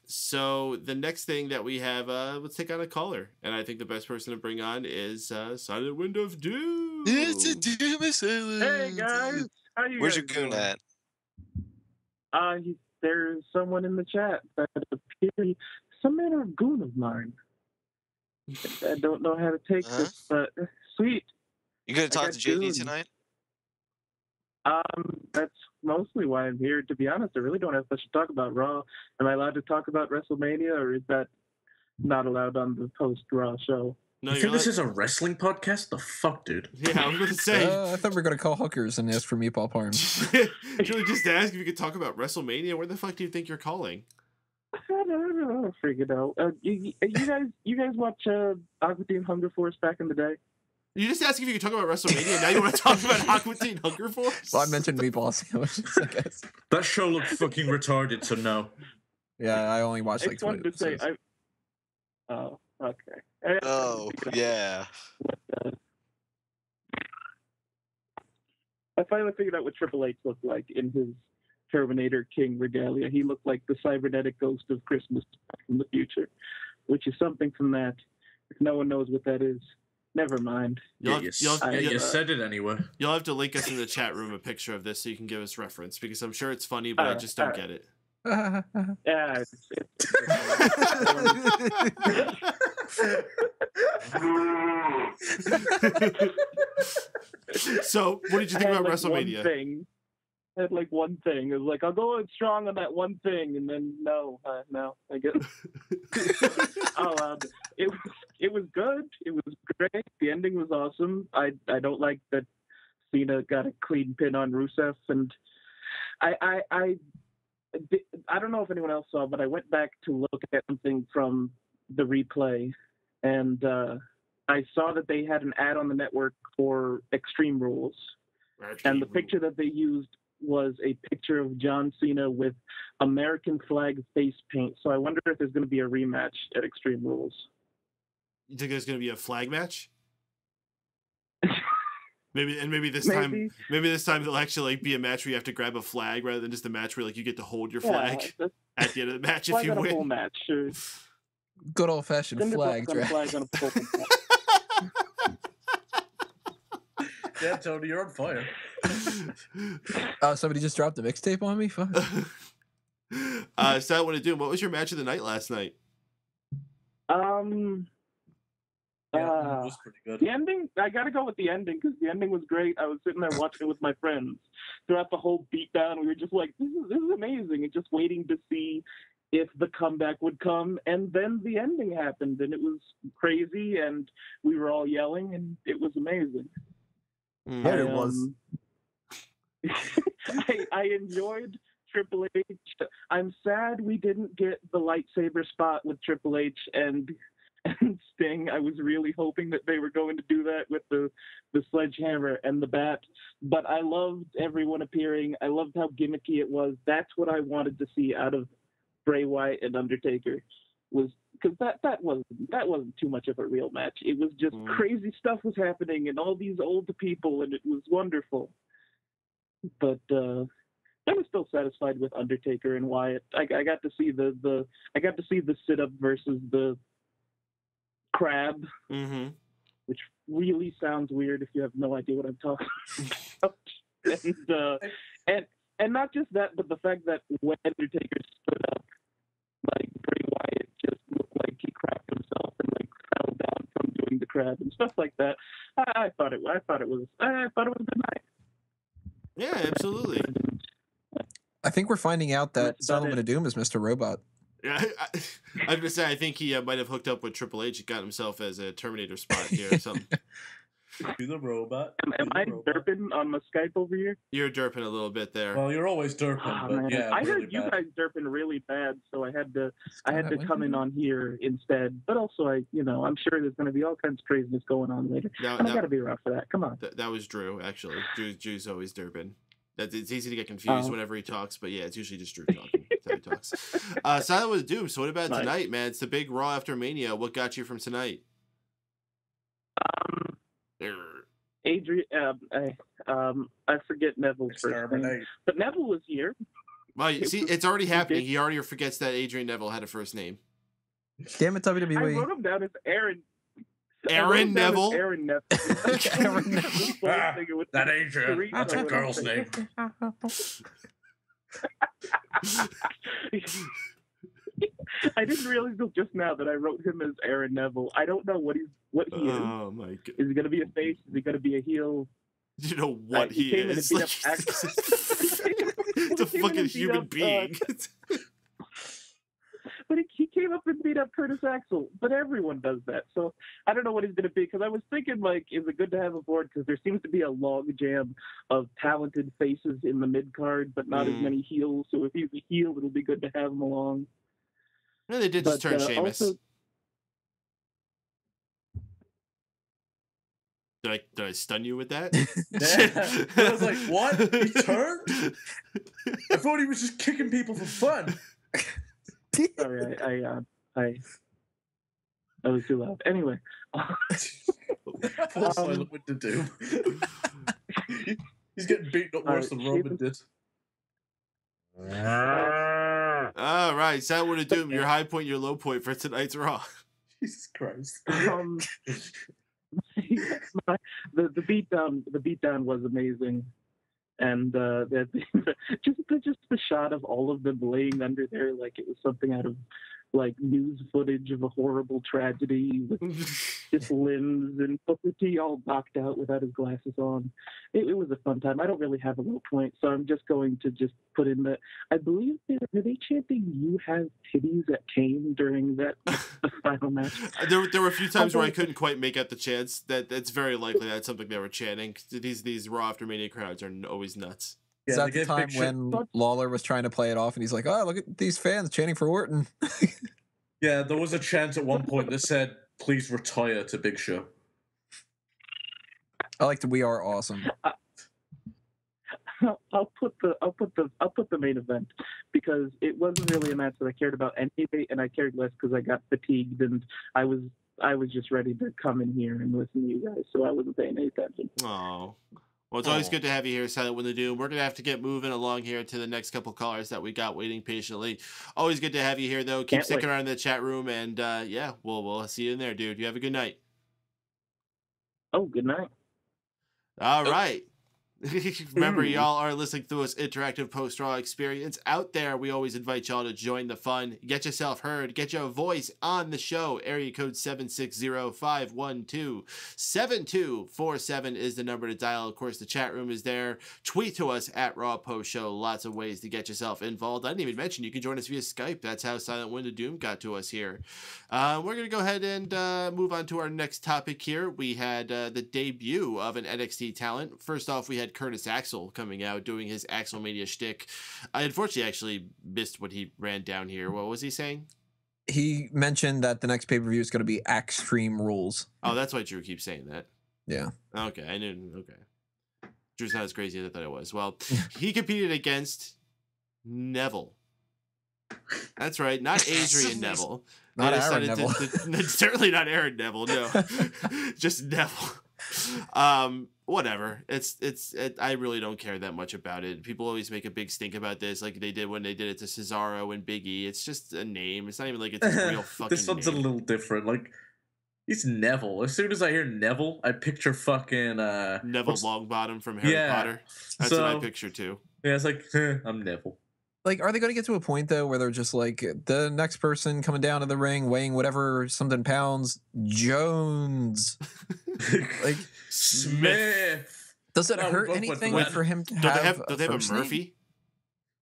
So the next thing that we have, let's take on a caller, and I think the best person to bring on is Silent Wind of Doom. It's a doom of silence. Hey guys, how you Where's guys your goon at? There's someone in the chat that appears some manner of goon of mine. I don't know how to take this, but sweet. You gonna talk to JD tonight? That's mostly why I'm here. To be honest, I really don't have much to talk about Raw. Am I allowed to talk about WrestleMania, or is that not allowed on the post-Raw show? No, you think this is a wrestling podcast? The fuck, dude? Yeah, I was going to say. I thought we were going to call hookers and ask for meatball parm. Actually, just ask if you could talk about WrestleMania. Where the fuck do you think you're calling? I don't know. I'll figure it out. You guys watch Aqua Teen Hunger Force back in the day? You just asked if you could talk about WrestleMania, and now you want to talk about Aqua Teen Hunger Force? Well, I mentioned meatball sandwiches, I guess. That show looked fucking retarded, so no. Yeah, I only watched like 20 episodes. Oh, okay. Oh, yeah. I finally figured out what Triple H looked like in his Terminator King regalia. He looked like the cybernetic ghost of Christmas from the future, which is something from that. If no one knows what that is, never mind. You said it anyway. You'll have to link us in the chat room a picture of this so you can give us reference, because I'm sure it's funny, but I just don't get it. Yeah. So, what did you think about WrestleMania? I had like one thing. It was like, I'll go out strong on that one thing, and then no, I guess. It was good. It was great. The ending was awesome. I don't like that Cena got a clean pin on Rusev, and I don't know if anyone else saw, but I went back to look at something from the replay, and I saw that they had an ad on the network for Extreme Rules. And the picture that they used was a picture of John Cena with American flag face paint. So I wonder if there's going to be a rematch at Extreme Rules. You think there's going to be a flag match? Maybe this time there'll actually like be a match where you have to grab a flag rather than just a match where like you get to hold your flag at the end of the match if you win. A full match, sure. Good old fashioned flag draft. Flag on a Yeah, Tony, you're on fire. Oh, somebody just dropped a mixtape on me? Fuck. So what to do? What was your match of the night last night? It was pretty good. The ending, I gotta go with the ending because the ending was great. I was sitting there watching it with my friends throughout the whole beatdown. We were just like, this is amazing, and just waiting to see if the comeback would come. And then the ending happened, and it was crazy, and we were all yelling, and it was amazing. Yeah, it was. I enjoyed Triple H. I'm sad we didn't get the lightsaber spot with Triple H and Sting. I was really hoping that they were going to do that with the sledgehammer and the bat. But I loved everyone appearing. I loved how gimmicky it was. That's what I wanted to see out of Bray Wyatt and Undertaker, was because that wasn't too much of a real match. It was just crazy stuff was happening and all these old people, and it was wonderful. But I was still satisfied with Undertaker and Wyatt. I got to see the sit up versus the crab, which really sounds weird if you have no idea what I'm talking about. And not just that, but the fact that when Undertaker stood up, like Bray Wyatt just looked like he cracked himself and like fell down from doing the crab and stuff like that. I thought it was a good night. Yeah, absolutely. I think we're finding out that Solomon of Doom is Mr. Robot. Yeah, I was gonna say, I think he might have hooked up with Triple H and got himself as a Terminator spot here or something. Do the robot. Am I derping on my Skype over here? You're derping a little bit there. Well, you're always derping, but yeah. I really heard you bad. guys derping really bad, so I had to come in on here instead. But also, I'm sure there's going to be all kinds of craziness going on later. I got to be around for that. Come on. That was Drew, actually. Drew's always derping. It's easy to get confused whenever he talks, but yeah, it's usually just Drew talking. That's how he talks. Silent was Doom. So what about tonight, man? It's the big Raw after Mania. What got you from tonight? Adrian, I forget Neville's first name, but Neville was here. Well, you see, it's already happening. He already forgets that Adrian Neville had a first name. Damn it, WWE. I wrote him down as Aaron. Aaron Neville? Aaron Neville. Aaron Neville. That Adrian. That's a girl's name. I didn't realize until just now that I wrote him as Aaron Neville. I don't know what he is. Oh my god! Is he gonna be a face? Is he gonna be a heel? You know what he is? Like, it's a fucking human being. But he came up and beat up Curtis Axel. But everyone does that. So I don't know what he's going to be. Because I was thinking, like, is it good to have a board? Because there seems to be a log jam of talented faces in the mid-card, but not as many heels. So if he's a heel, it'll be good to have him along. No, they did just turn Sheamus. Also, Did I stun you with that? Yeah. I was like, what? He turned? I thought he was just kicking people for fun. Sorry, I was too loud. Anyway. Full silent with the Doom. He's getting beaten up worse than Roman did. All right, Sound with a Doom, your high point, your low point for tonight's Raw. Jesus Christ. The beatdown was amazing, and just the shot of all of them laying under there like it was something out of like news footage of a horrible tragedy with just limbs and Booker T all knocked out without his glasses on. It was a fun time. I don't really have a low point, so I'm just going to just put in that I believe were they chanting "You have titties" at Kane during that the final match. There were a few times where I couldn't quite make out the chants. It's very likely that's something they were chanting. These Raw after Mania crowds are always nuts. Is that the time when Lawler was trying to play it off and he's like, oh, look at these fans chanting for Orton? Yeah, there was a chant at one point that said, please retire to Big Show. I like the "We Are Awesome." I'll put the main event because it wasn't really a match that I cared about anyway, and I cared less because I got fatigued and I was just ready to come in here and listen to you guys, so I wasn't paying any attention. Oh. Well, it's always good to have you here, Silent When the Doom. We're going to have to get moving along here to the next couple callers that we got waiting patiently. Always good to have you here, though. Keep sticking around in the chat room, and yeah, we'll see you in there, dude. You have a good night. Oh, good night. All right. Remember, y'all are listening to this interactive post-Raw experience out there. We always invite y'all to join the fun. Get yourself heard. Get your voice on the show. Area code 760-512-7247 is the number to dial. Of course, the chat room is there. Tweet to us at Raw Post Show. Lots of ways to get yourself involved. I didn't even mention you can join us via Skype. That's how Silent Wind of Doom got to us here. We're going to go ahead and move on to our next topic here. We had the debut of an NXT talent. First off, we had Curtis Axel coming out doing his Axelmania shtick. I unfortunately actually missed what he ran down here. What was he saying? He mentioned that the next pay-per-view is going to be Extreme Rules. Oh, that's why Drew keeps saying that. Yeah. Okay, I knew. Okay. Drew's not as crazy as I thought it was. Well, he competed against Neville. That's right, not Adrian Neville. Not Aaron Neville. Certainly not Aaron Neville, no. Just Neville. Whatever. I really don't care that much about it. People always make a big stink about this, like they did when they did it to Cesaro and Big E. It's just a name. It's not even like it's a real fucking This one's name. a little different. Like, he's Neville. As soon as I hear Neville, I picture fucking Neville Longbottom from Harry Potter. That's what I picture too. Yeah, it's like I'm Neville. Like, are they going to get to a point though where they're just like the next person coming down to the ring weighing whatever something pounds, Jones, like Smith? Does it hurt anything for him to do they have a Murphy? Name?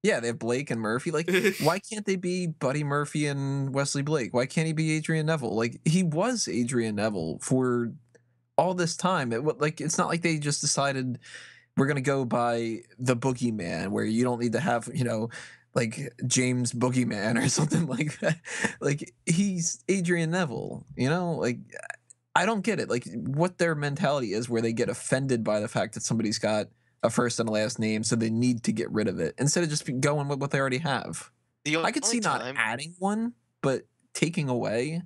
Yeah, they have Blake and Murphy. Like, why can't they be Buddy Murphy and Wesley Blake? Why can't he be Adrian Neville? Like, he was Adrian Neville for all this time. It's not like they just decided we're going to go by the Boogeyman, where you don't need to have, like James Boogeyman or something like that. Like, he's Adrian Neville, like, I don't get it. Like, what their mentality is, where they get offended by the fact that somebody's got a first and a last name, so they need to get rid of it instead of just going with what they already have. I could see not adding one, but taking away,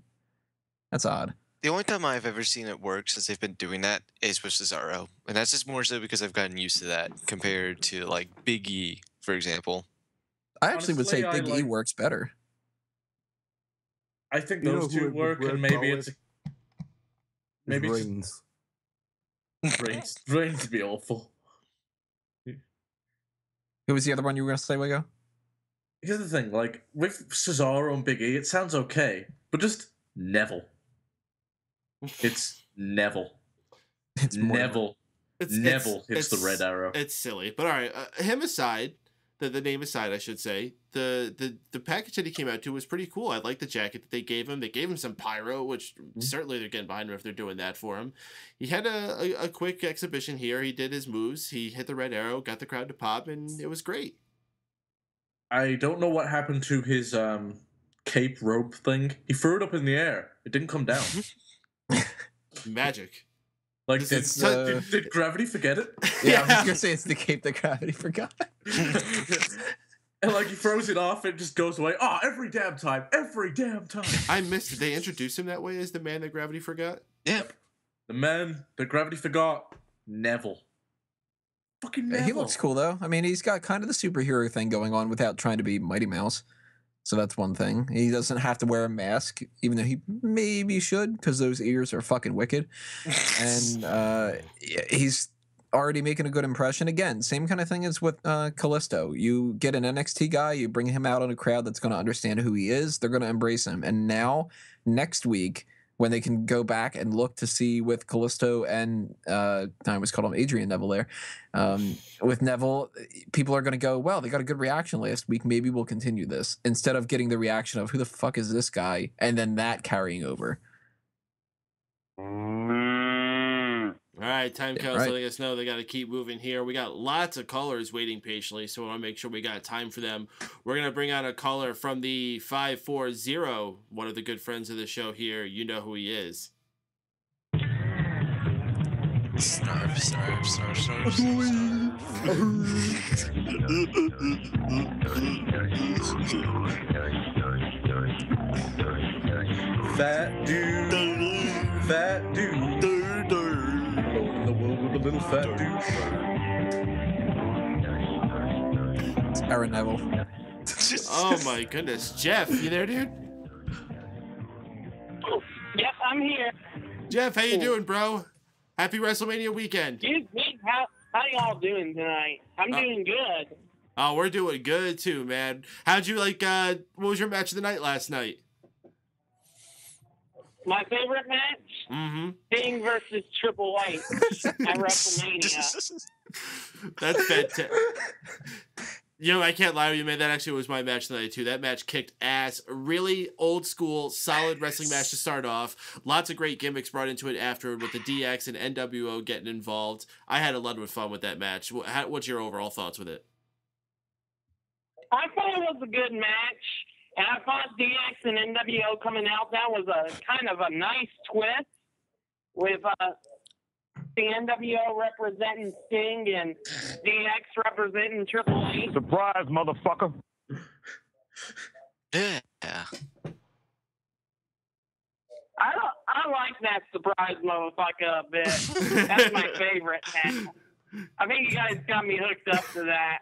that's odd. The only time I've ever seen it work since they've been doing that is with Cesaro. And that's just more so because I've gotten used to that compared to, like, Big E, for example. I actually would say Big E works better. I think those two work, and maybe it's... Maybe Reigns. Reigns would be awful. Who was the other one you were going to say, Wago? Here's the thing, like, with Cesaro and Big E, it sounds okay, but just Neville. It's Neville. It's Neville. Neville hits the red arrow. It's silly, but all right. Him aside, the name aside, I should say, the package that he came out to was pretty cool. I like the jacket that they gave him. They gave him some pyro, which certainly they're getting behind him if they're doing that for him. He had a quick exhibition here. He did his moves. He hit the red arrow, got the crowd to pop, and it was great. I don't know what happened to his cape rope thing. He threw it up in the air. It didn't come down. Magic. Like, did gravity forget it? Yeah, I was gonna say it's the cape that gravity forgot. And like he throws it off, it just goes away. Oh, every damn time. I missed it. They introduced him that way as the man that gravity forgot? Yep. The man that gravity forgot, Neville. Fucking Neville. He looks cool though. I mean, he's got kind of the superhero thing going on without trying to be Mighty Mouse. So that's one thing. He doesn't have to wear a mask, even though he maybe should, because those ears are fucking wicked. And he's already making a good impression. Again, same kind of thing as with Kalisto. You get an NXT guy, you bring him out on a crowd that's going to understand who he is. They're going to embrace him. And now, next week, when they can go back and look to see with Kalisto and I always called him Adrian Neville there. With Neville, people are going to go, well, they got a good reaction last week. Maybe we'll continue this, instead of getting the reaction of who the fuck is this guy, and then that carrying over. All right, time counts letting us know they got to keep moving here. We got lots of callers waiting patiently, so we want to make sure we got time for them. We're going to bring on a caller from the 540, one of the good friends of the show here. You know who he is. Snarf. Fat dude. Fat dude. Alone in the world with a little fat douche. It's Aaron Neville. Oh my goodness. Jeff, you there, dude? Yep, I'm here. Jeff, how you doing, bro? Happy WrestleMania weekend. How y'all doing tonight? I'm doing good. Oh, we're doing good too, man. How'd you like, what was your match of the night last night? My favorite match? Mm-hmm. Sting versus Triple H at WrestleMania. That's fantastic. You know, I can't lie with you, man. That actually was my match tonight, too. That match kicked ass. Really old school, solid wrestling match to start off. Lots of great gimmicks brought into it afterward with the DX and NWO getting involved. I had a lot of fun with that match. What's your overall thoughts with it? I thought it was a good match. And I thought DX and NWO coming out, that was a kind of a nice twist with the NWO representing Sting and DX representing Triple H. Surprise, motherfucker. Yeah. I like that surprise motherfucker a bit. That's my favorite now. I think you guys got me hooked up to that.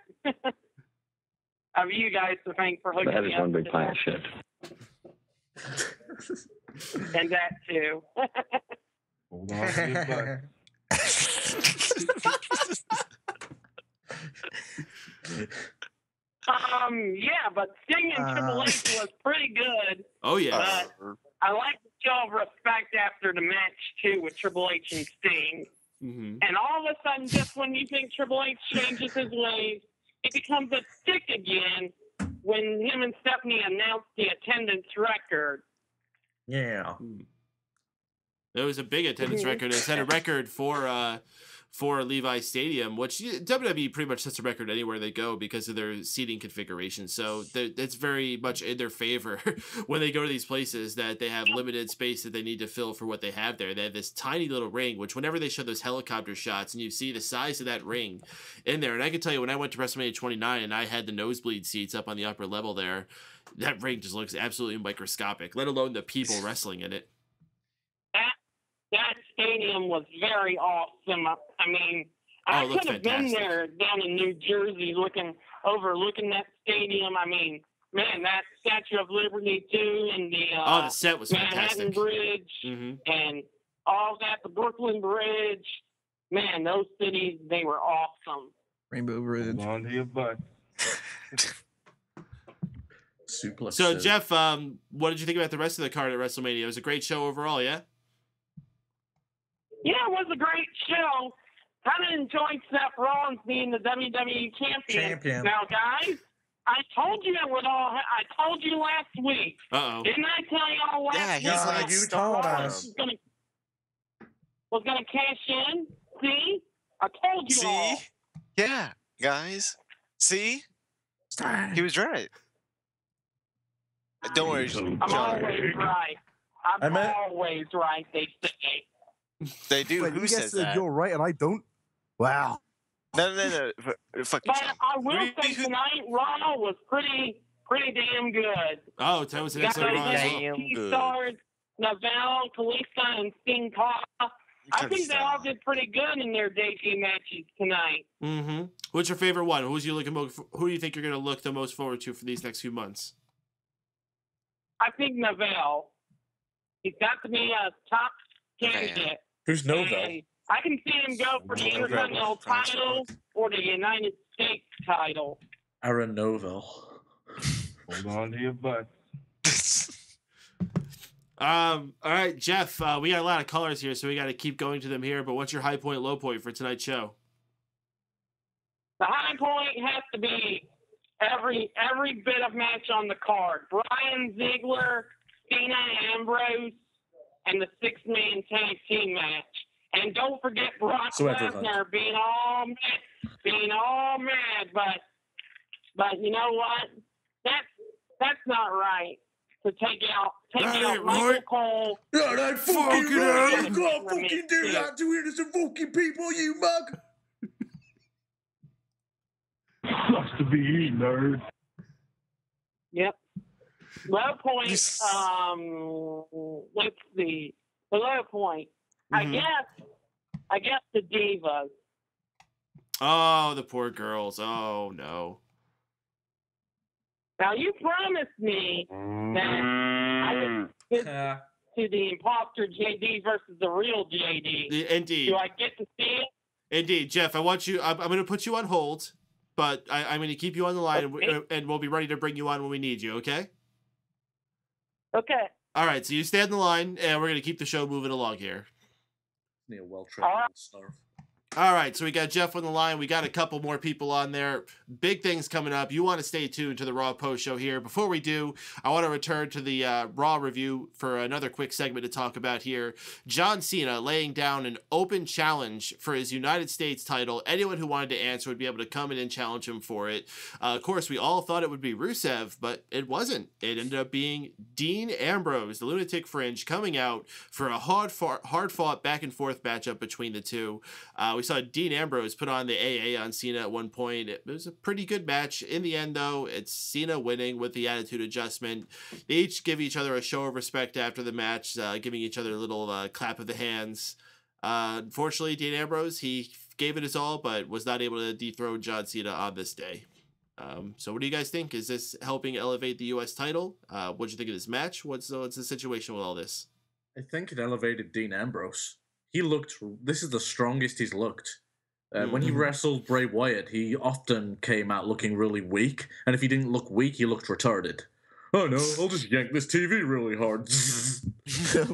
I have you guys to thank for hooking me up. That is one big pile of shit. And that too. Hold on to your butt. Yeah, but Sting and Triple H was pretty good. Oh, yeah. But I like the show of respect after the match, too, with Triple H and Sting. Mm-hmm. And all of a sudden, just when you think Triple H changes his ways, it becomes a stick again when him and Stephanie announced the attendance record. Yeah. It was a big attendance record. It set a record for Levi Stadium, which WWE pretty much sets a record anywhere they go because of their seating configuration. So it's very much in their favor when they go to these places that they have limited space that they need to fill for what they have there. They have this tiny little ring, which whenever they show those helicopter shots and you see the size of that ring in there, and I can tell you when I went to WrestleMania 29 and I had the nosebleed seats up on the upper level there, that ring just looks absolutely microscopic, let alone the people wrestling in it. That stadium was very awesome. I mean, I could have been there down in New Jersey overlooking that stadium. I mean, man, that Statue of Liberty too, and the set was Manhattan fantastic. Bridge, and all that, the Brooklyn Bridge. Man, those cities, they were awesome. Rainbow Bridge. Hold on to your butt. Suplex. So, Jeff, what did you think about the rest of the card at WrestleMania? It was a great show overall, yeah? Yeah, it was a great show. Kind of enjoyed Seth Rollins being the WWE champion. Now, guys, I told you it would all. I told you last week. Uh-oh. Didn't I tell y'all last week? Yeah, you told us. Was gonna cash in. See, I told you all. Yeah, guys. See? He was right. Don't worry, I'm always right. I'm always right. They say. They do. Wait, Who you says guys said that? you're right and I don't? Wow. No. Fuck But yourself. I will say tonight, Raw was pretty damn good. Oh, that was an excellent Raw as well. Damn good. Stars, Neville, Kalista, and Sting Kara. I think they all did pretty good in their debut matches tonight. Mm-hmm. What's your favorite one? Who do you think you're going to look the most forward to for these next few months? I think Neville. He's got to be a top candidate. Who's Novell? And I can see him go for the Intercontinental title or the United States title. Aaron Novell. Hold on to your butt. All right, Jeff, we got a lot of colors here, so we got to keep going to them here, but what's your high point, low point for tonight's show? The high point has to be every bit of match on the card. Bryan, Ziggler, Cena, Ambrose, and the six-man tag team match. And don't forget Brock Lesnar being all mad, but you know what? That's not right. To take out Michael Cole. Yeah, that fucking right. You can't fucking do that to innocent fucking people, you mug. Got to be, nerd. Yep. Low point. Yes. Let's see. The low point. Mhm. I guess the Divas. Oh, the poor girls. Oh, no. Now you promised me that I would get to the imposter JD versus the real JD. Indeed. Do I get to see it? Indeed, Jeff, I want you. I'm going to put you on hold, but I'm going to keep you on the line, Okay. and we'll be ready to bring you on when we need you, okay? Okay. All right, so you stay on the line, and we're going to keep the show moving along here. Near well-trained All right. starve. All right, so we got Jeff on the line. We got a couple more people on there. Big things coming up. You want to stay tuned to the Raw Post Show here. Before we do, I want to return to the Raw review for another quick segment to talk about here. John Cena laying down an open challenge for his United States title. Anyone who wanted to answer would be able to come in and challenge him for it. Of course, we all thought it would be Rusev, but it wasn't. It ended up being Dean Ambrose, the Lunatic Fringe, coming out for a hard-fought back-and-forth matchup between the two. We saw Dean Ambrose put on the AA on Cena at one point. It was a pretty good match. In the end, though, it's Cena winning with the attitude adjustment. They each give each other a show of respect after the match, giving each other a little clap of the hands. Unfortunately, Dean Ambrose, he gave it his all, but was not able to dethrone John Cena on this day. So what do you guys think? Is this helping elevate the U.S. title? What do you think of this match? What's the situation with all this? I think it elevated Dean Ambrose. This is the strongest he's looked. When he wrestled Bray Wyatt, he often came out looking really weak, and if he didn't look weak, he looked retarded. Oh no, I'll just yank this TV really hard.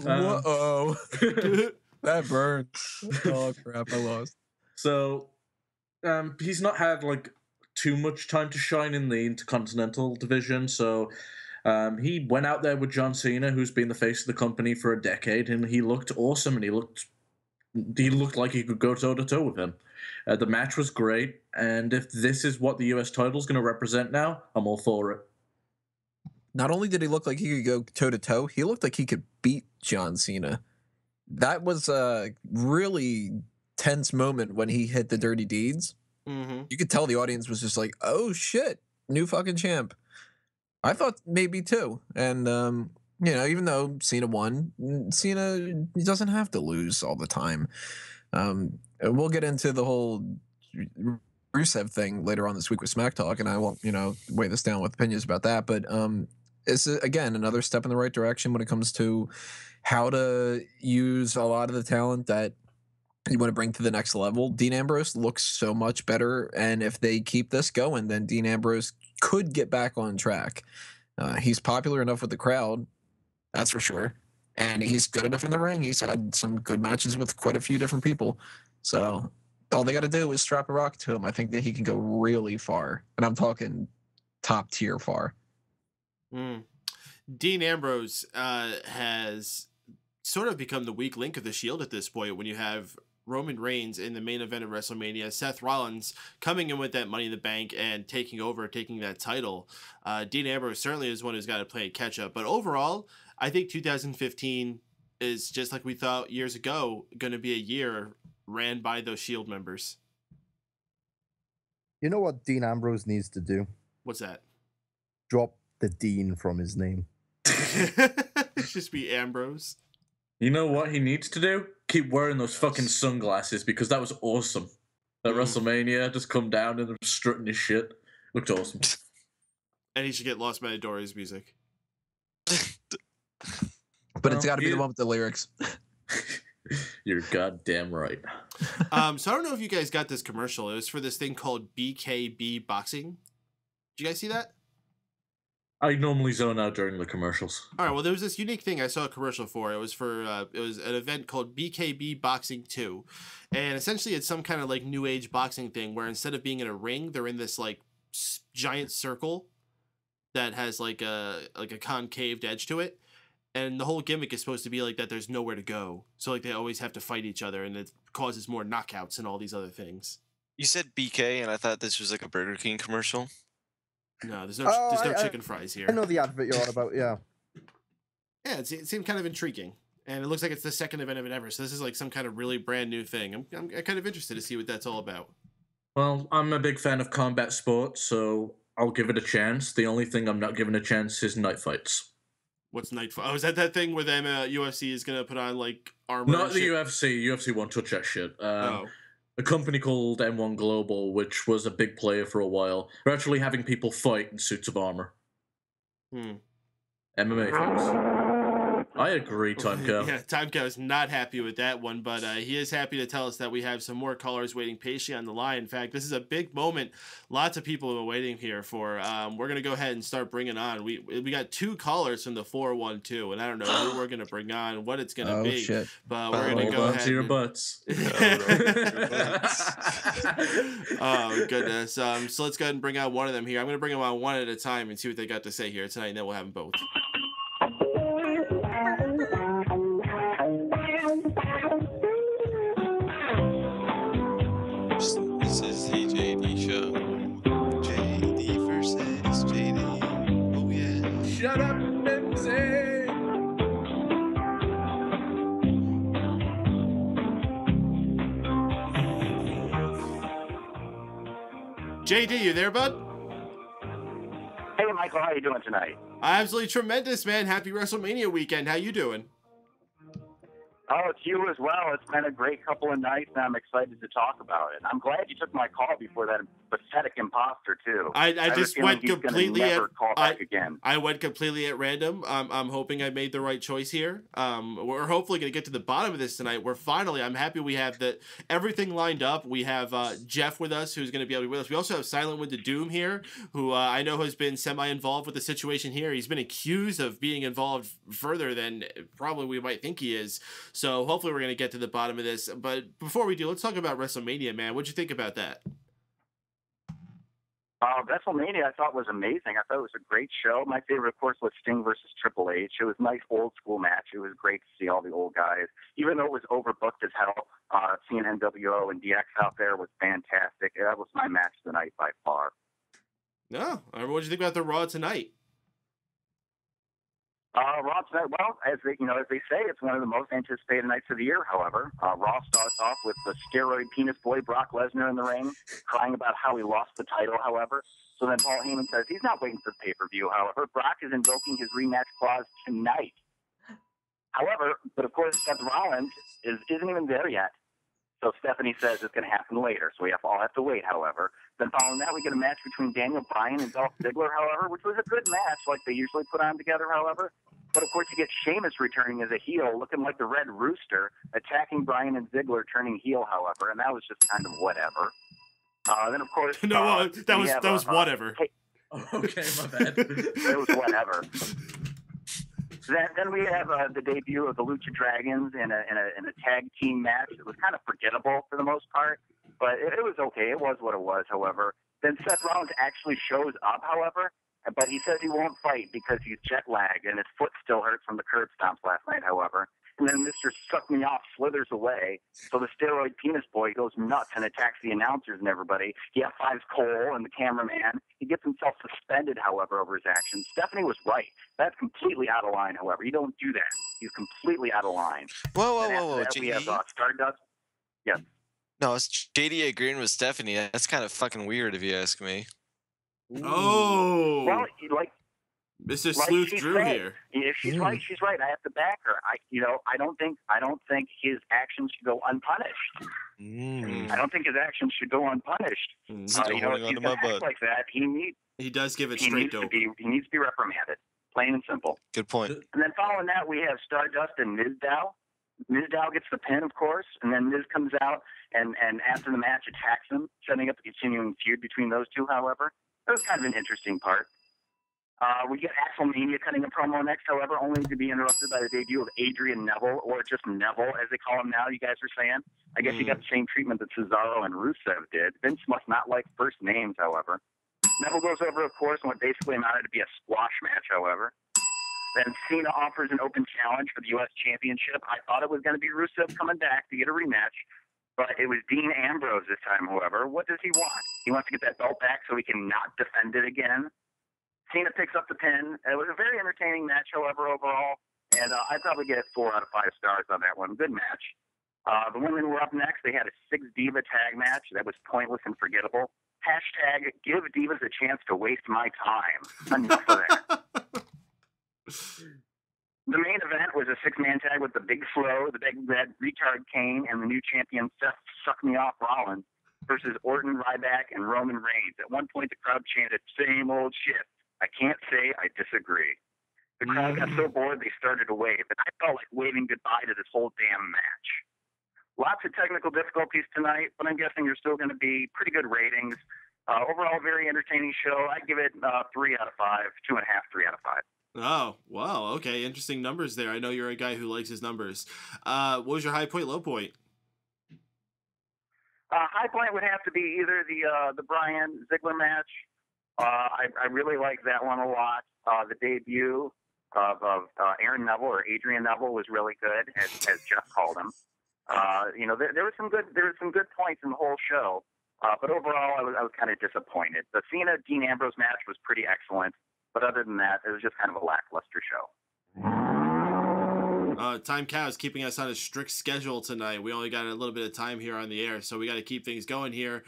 Whoa. That burned. Oh, crap, I lost. So, he's not had, too much time to shine in the Intercontinental division, so he went out there with John Cena, who's been the face of the company for a decade, and he looked awesome, and he looked like he could go toe-to-toe with him. The match was great, and if this is what the U.S. title is going to represent now, I'm all for it. Not only did he look like he could go toe-to-toe, he looked like he could beat John Cena. That was a really tense moment when he hit the dirty deeds. Mm-hmm. You could tell the audience was just like, oh, shit, new fucking champ. I thought maybe too. And, even though Cena won, Cena doesn't have to lose all the time. We'll get into the whole Rusev thing later on this week with Smack Talk, and I won't, weigh this down with opinions about that. But it's, again, another step in the right direction when it comes to how to use a lot of the talent that you want to bring to the next level. Dean Ambrose looks so much better, and if they keep this going, then Dean Ambrose could get back on track. He's popular enough with the crowd, that's for sure. And he's good enough in the ring. He's had some good matches with quite a few different people. So all they got to do is strap a rock to him. I think that he can go really far. And I'm talking top tier far. Dean Ambrose has sort of become the weak link of the Shield at this point when you have Roman Reigns in the main event of WrestleMania, Seth Rollins coming in with that Money in the Bank and taking that title. Dean Ambrose certainly is one who's got to play catch up. But overall, I think 2015 is, just like we thought years ago, going to be a year ran by those Shield members. You know what Dean Ambrose needs to do? What's that? Drop the Dean from his name. Just be Ambrose. You know what he needs to do? Keep wearing those fucking sunglasses, because that was awesome. At WrestleMania, just come down and strutting his shit. Looked awesome. And he should get Lost Matador's music. But it's got to be the one with the lyrics. You're goddamn right. So I don't know if you guys got this commercial. It was for this thing called BKB Boxing. Did you guys see that? I normally zone out during the commercials. All right, well, there was this unique thing I saw a commercial for. It was an event called BKB Boxing 2. And essentially it's some kind of new age boxing thing where instead of being in a ring, they're in this giant circle that has a concaved edge to it. And the whole gimmick is supposed to be that there's nowhere to go. So they always have to fight each other, and it causes more knockouts and all these other things. You said BK, and I thought this was a Burger King commercial. No, there's no chicken fries here. I know the advert you're on about, yeah. Yeah, it seemed kind of intriguing. And it looks like it's the second event of it ever. So this is some kind of really brand new thing. I'm kind of interested to see what that's all about. Well, I'm a big fan of combat sports, so I'll give it a chance. The only thing I'm not giving a chance is night fights. What's night fight? Oh, is that thing where them UFC is gonna put on like armor? Not and the shit? UFC. UFC won't touch that shit. Oh. A company called M1 Global, which was a big player for a while, are actually having people fight in suits of armor. MMA films. I agree, Timeco. Yeah, Timeco is not happy with that one, but he is happy to tell us that we have some more callers waiting patiently on the line. In fact, this is a big moment. Lots of people have been waiting here for. We're gonna go ahead and start bringing on. We got 2 callers from the 412, and I don't know who we're gonna bring on, what it's gonna be. Shit. But we're gonna go Hold on ahead. to your butts. Oh goodness. So let's go ahead and bring out one of them here. I'm gonna bring them on one at a time and see what they got to say here tonight, and then we'll have them both. This is the JD show. JD versus JD. Oh yeah. Shut up, Lindsay! JD, you there, bud? Hey, Michael, how you doing tonight? Absolutely tremendous, man. Happy WrestleMania weekend. How you doing? Oh, it's you as well. It's been a great couple of nights, and I'm excited to talk about it. I'm glad you took my call before that pathetic imposter, too. I just went completely never call back again. I went completely at random. I'm hoping I made the right choice here. We're hopefully going to get to the bottom of this tonight. I'm happy we have everything lined up. We have Jeff with us, who's going to be able to be with us. We also have Silent Wind to Doom here, who I know has been semi-involved with the situation here. He's been accused of being involved further than probably we might think he is. So hopefully we're going to get to the bottom of this. But before we do, let's talk about WrestleMania, man. What'd you think about that? WrestleMania I thought was amazing. I thought it was a great show. My favorite, of course, was Sting versus Triple H. It was a nice old school match. It was great to see all the old guys. Even though it was overbooked as hell, seeing NWO and DX out there was fantastic. That was my match of the night by far. No. What did you think about the Raw tonight? Raw tonight, well, as they say, it's one of the most anticipated nights of the year. However, Raw starts off with the steroid penis boy Brock Lesnar in the ring, crying about how he lost the title. However, so then Paul Heyman says he's not waiting for pay-per-view. However, Brock is invoking his rematch clause tonight. However, but of course, Seth Rollins isn't even there yet. So Stephanie says it's going to happen later. So we all have to wait. However, then following that, we get a match between Daniel Bryan and Dolph Ziggler. However, which was a good match, like they usually put on together. However. But, of course, you get Sheamus returning as a heel, looking like the Red Rooster, attacking Bryan and Ziggler, turning heel, however, and that was just kind of whatever. Then, of course... that was whatever. Okay, my bad. It was whatever. Then we have the debut of the Lucha Dragons in a tag team match. It was kind of forgettable for the most part, but it was okay. It was what it was, however. Then Seth Rollins actually shows up, however, but he says he won't fight because he's jet lagged and his foot still hurts from the curb stomps last night, however. And then Mr. Suck Me Off slithers away. So the steroid penis boy goes nuts and attacks the announcers and everybody. He F5s Cole and the cameraman. He gets himself suspended, however, over his actions. Stephanie was right. That's completely out of line, however. You don't do that. He's completely out of line. Whoa. We have Stardust. Yes. No, it's JD agreeing with Stephanie. That's kind of fucking weird if you ask me. Oh. Well, Mr. Sleuth Drew here. If she's right, she's right. I have to back her. I don't think his actions should go unpunished. I don't think his actions should go unpunished. If he's going to act like that, he does give it straight dope. He needs to be reprimanded. Plain and simple. Good point. And then following that, we have Stardust and Mizdow. Mizdow gets the pin, of course, and then Miz comes out and after the match attacks him, setting up a continuing feud between those two, however. That was kind of an interesting part. We get Axel Mania cutting a promo next, however, only to be interrupted by the debut of Adrian Neville, or just Neville, as they call him now, you guys are saying. I guess he got the same treatment that Cesaro and Rusev did. Vince must not like first names, however. Neville goes over, of course, in what basically amounted to be a squash match, however. Then Cena offers an open challenge for the U.S. Championship. I thought it was going to be Rusev coming back to get a rematch, but it was Dean Ambrose this time, however. What does he want? He wants to get that belt back so he can not defend it again. Cena picks up the pin. It was a very entertaining match, however, overall. And I'd probably get 4 out of 5 stars on that one. Good match. The women were up next. They had a 6-diva tag match that was pointless and forgettable. Hashtag give divas a chance to waste my time. Enough of that. The main event was a 6-man tag with the Big Flo, the Big Red Retard Kane, and the new champion Seth Suck Me Off Rollins versus Orton, Ryback, and Roman Reigns. At one point, the crowd chanted, "Same old shit." I can't say I disagree. The crowd got so bored they started to wave, and I felt like waving goodbye to this whole damn match. Lots of technical difficulties tonight, but I'm guessing you're still going to be pretty good ratings. Overall, very entertaining show. I'd give it 3 out of 5, 2.5, 3 out of 5. Oh, wow. Okay, interesting numbers there. I know you're a guy who likes his numbers. What was your high point, low point? High point would have to be either the Bryan Ziggler match. I really like that one a lot. The debut of Aaron Neville, or Adrian Neville, was really good, as Jeff called him. There were some good points in the whole show. But overall, I was kind of disappointed. The Cena Dean Ambrose match was pretty excellent. But other than that, it was just kind of a lackluster show. Time Cow is keeping us on a strict schedule tonight. We only got a little bit of time here on the air, so we got to keep things going here.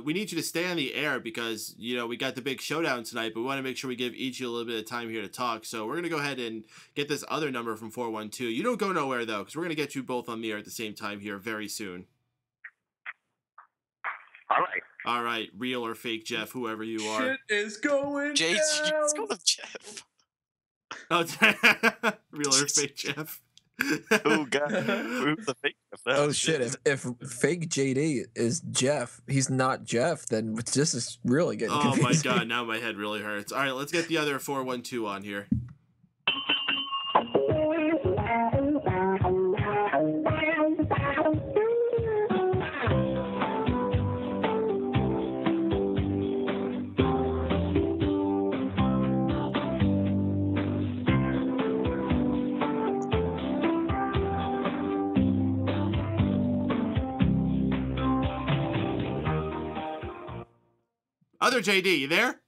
We need you to stay on the air because, we got the big showdown tonight, but we want to make sure we give each of you a little bit of time here to talk. So we're going to go ahead and get this other number from 412. You don't go nowhere, though, because we're going to get you both on the air at the same time here very soon. All right, real or fake Jeff, whoever you are. Shit is going down. Let's go with Jeff. Oh, real or fake Jeff? Oh god, who's the fake Jeff? Oh shit! If fake JD is Jeff, he's not Jeff. Then this is really getting confusing. Oh my god! Now my head really hurts. All right, let's get the other 412 on here. Other JD, you there?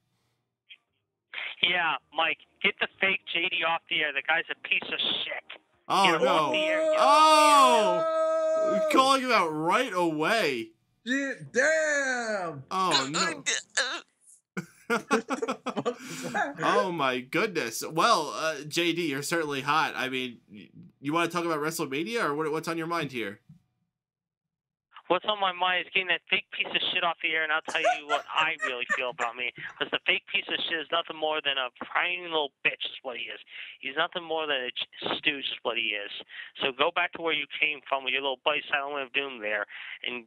Yeah, Mike, get the fake JD off the air. The guy's a piece of shit. Oh, Get him off the air. no. Oh! You're calling him out right away. Shit, damn! Oh, no. Oh, my goodness. Well, JD, you're certainly hot. I mean, you want to talk about WrestleMania, or what's on your mind here? What's on my mind is getting that fake piece of shit off the air, and I'll tell you what I really feel about me. Because the fake piece of shit is nothing more than a prying little bitch is what he is. He's nothing more than a stooge is what he is. So go back to where you came from with your little Bite Silent of Doom there, and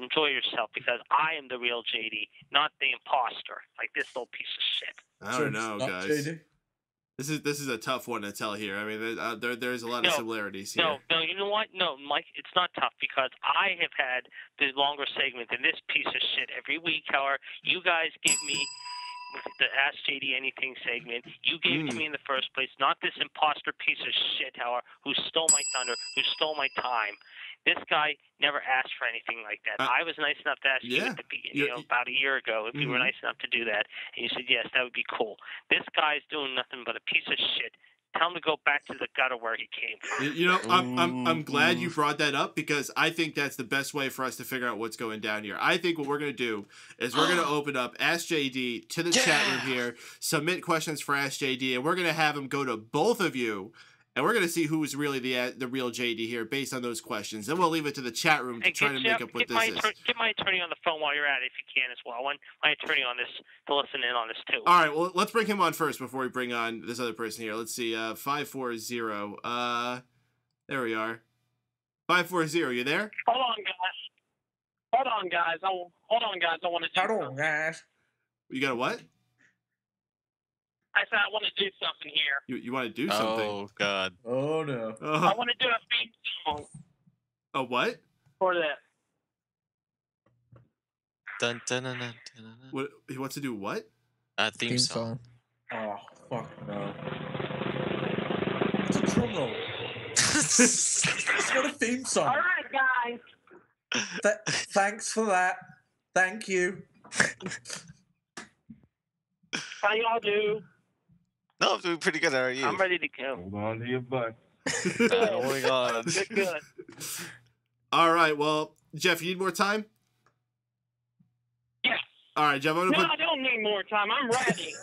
enjoy yourself, because I am the real JD, not the imposter, like this little piece of shit. I don't know, guys. JD? This is a tough one to tell here. I mean, there's a lot of similarities here. No, you know what? No, Mike, it's not tough, because I have had the longer segment than this piece of shit every week. However, you guys give me the Ask JD Anything segment. You gave it to me in the first place, not this imposter piece of shit, however, who stole my thunder, who stole my time. This guy never asked for anything like that. I was nice enough to ask you at the beginning, about a year ago, if you were nice enough to do that, and you said yes, that would be cool. This guy's doing nothing but a piece of shit. Tell him to go back to the gutter where he came from. I'm glad you brought that up, because I think that's the best way for us to figure out what's going down here. I think what we're going to do is we're going to open up Ask JD to the chat room here, submit questions for Ask JD, and we're going to have him go to both of you. And we're going to see who's really the real JD here based on those questions. Then we'll leave it to the chat room to try to make up what this is. Get my attorney on the phone while you're at it, if you can, as well. I want my attorney on this to listen in on this, too. All right, well, let's bring him on first before we bring on this other person here. Let's see, 540. There we are. 540, you there? Hold on, guys. I want to do Hold on, guys. You got a what? I said I want to do something here. You want to do something? Oh, God. Oh, no. I want to do a theme song. A what? For that. Dun, dun, dun, dun, dun, dun. What? He wants to do what? Theme song. Oh, fuck no. It's a drum roll. It's got a theme song. All right, guys. Thanks for that. Thank you. How y'all do? No, I'm doing pretty good. How are you? I'm ready to go. Hold on to your butt. Oh my God. Good. All right. Well, Jeff, you need more time? Yeah. All right, Jeff. I'm No, gonna I don't need more time. I'm ready.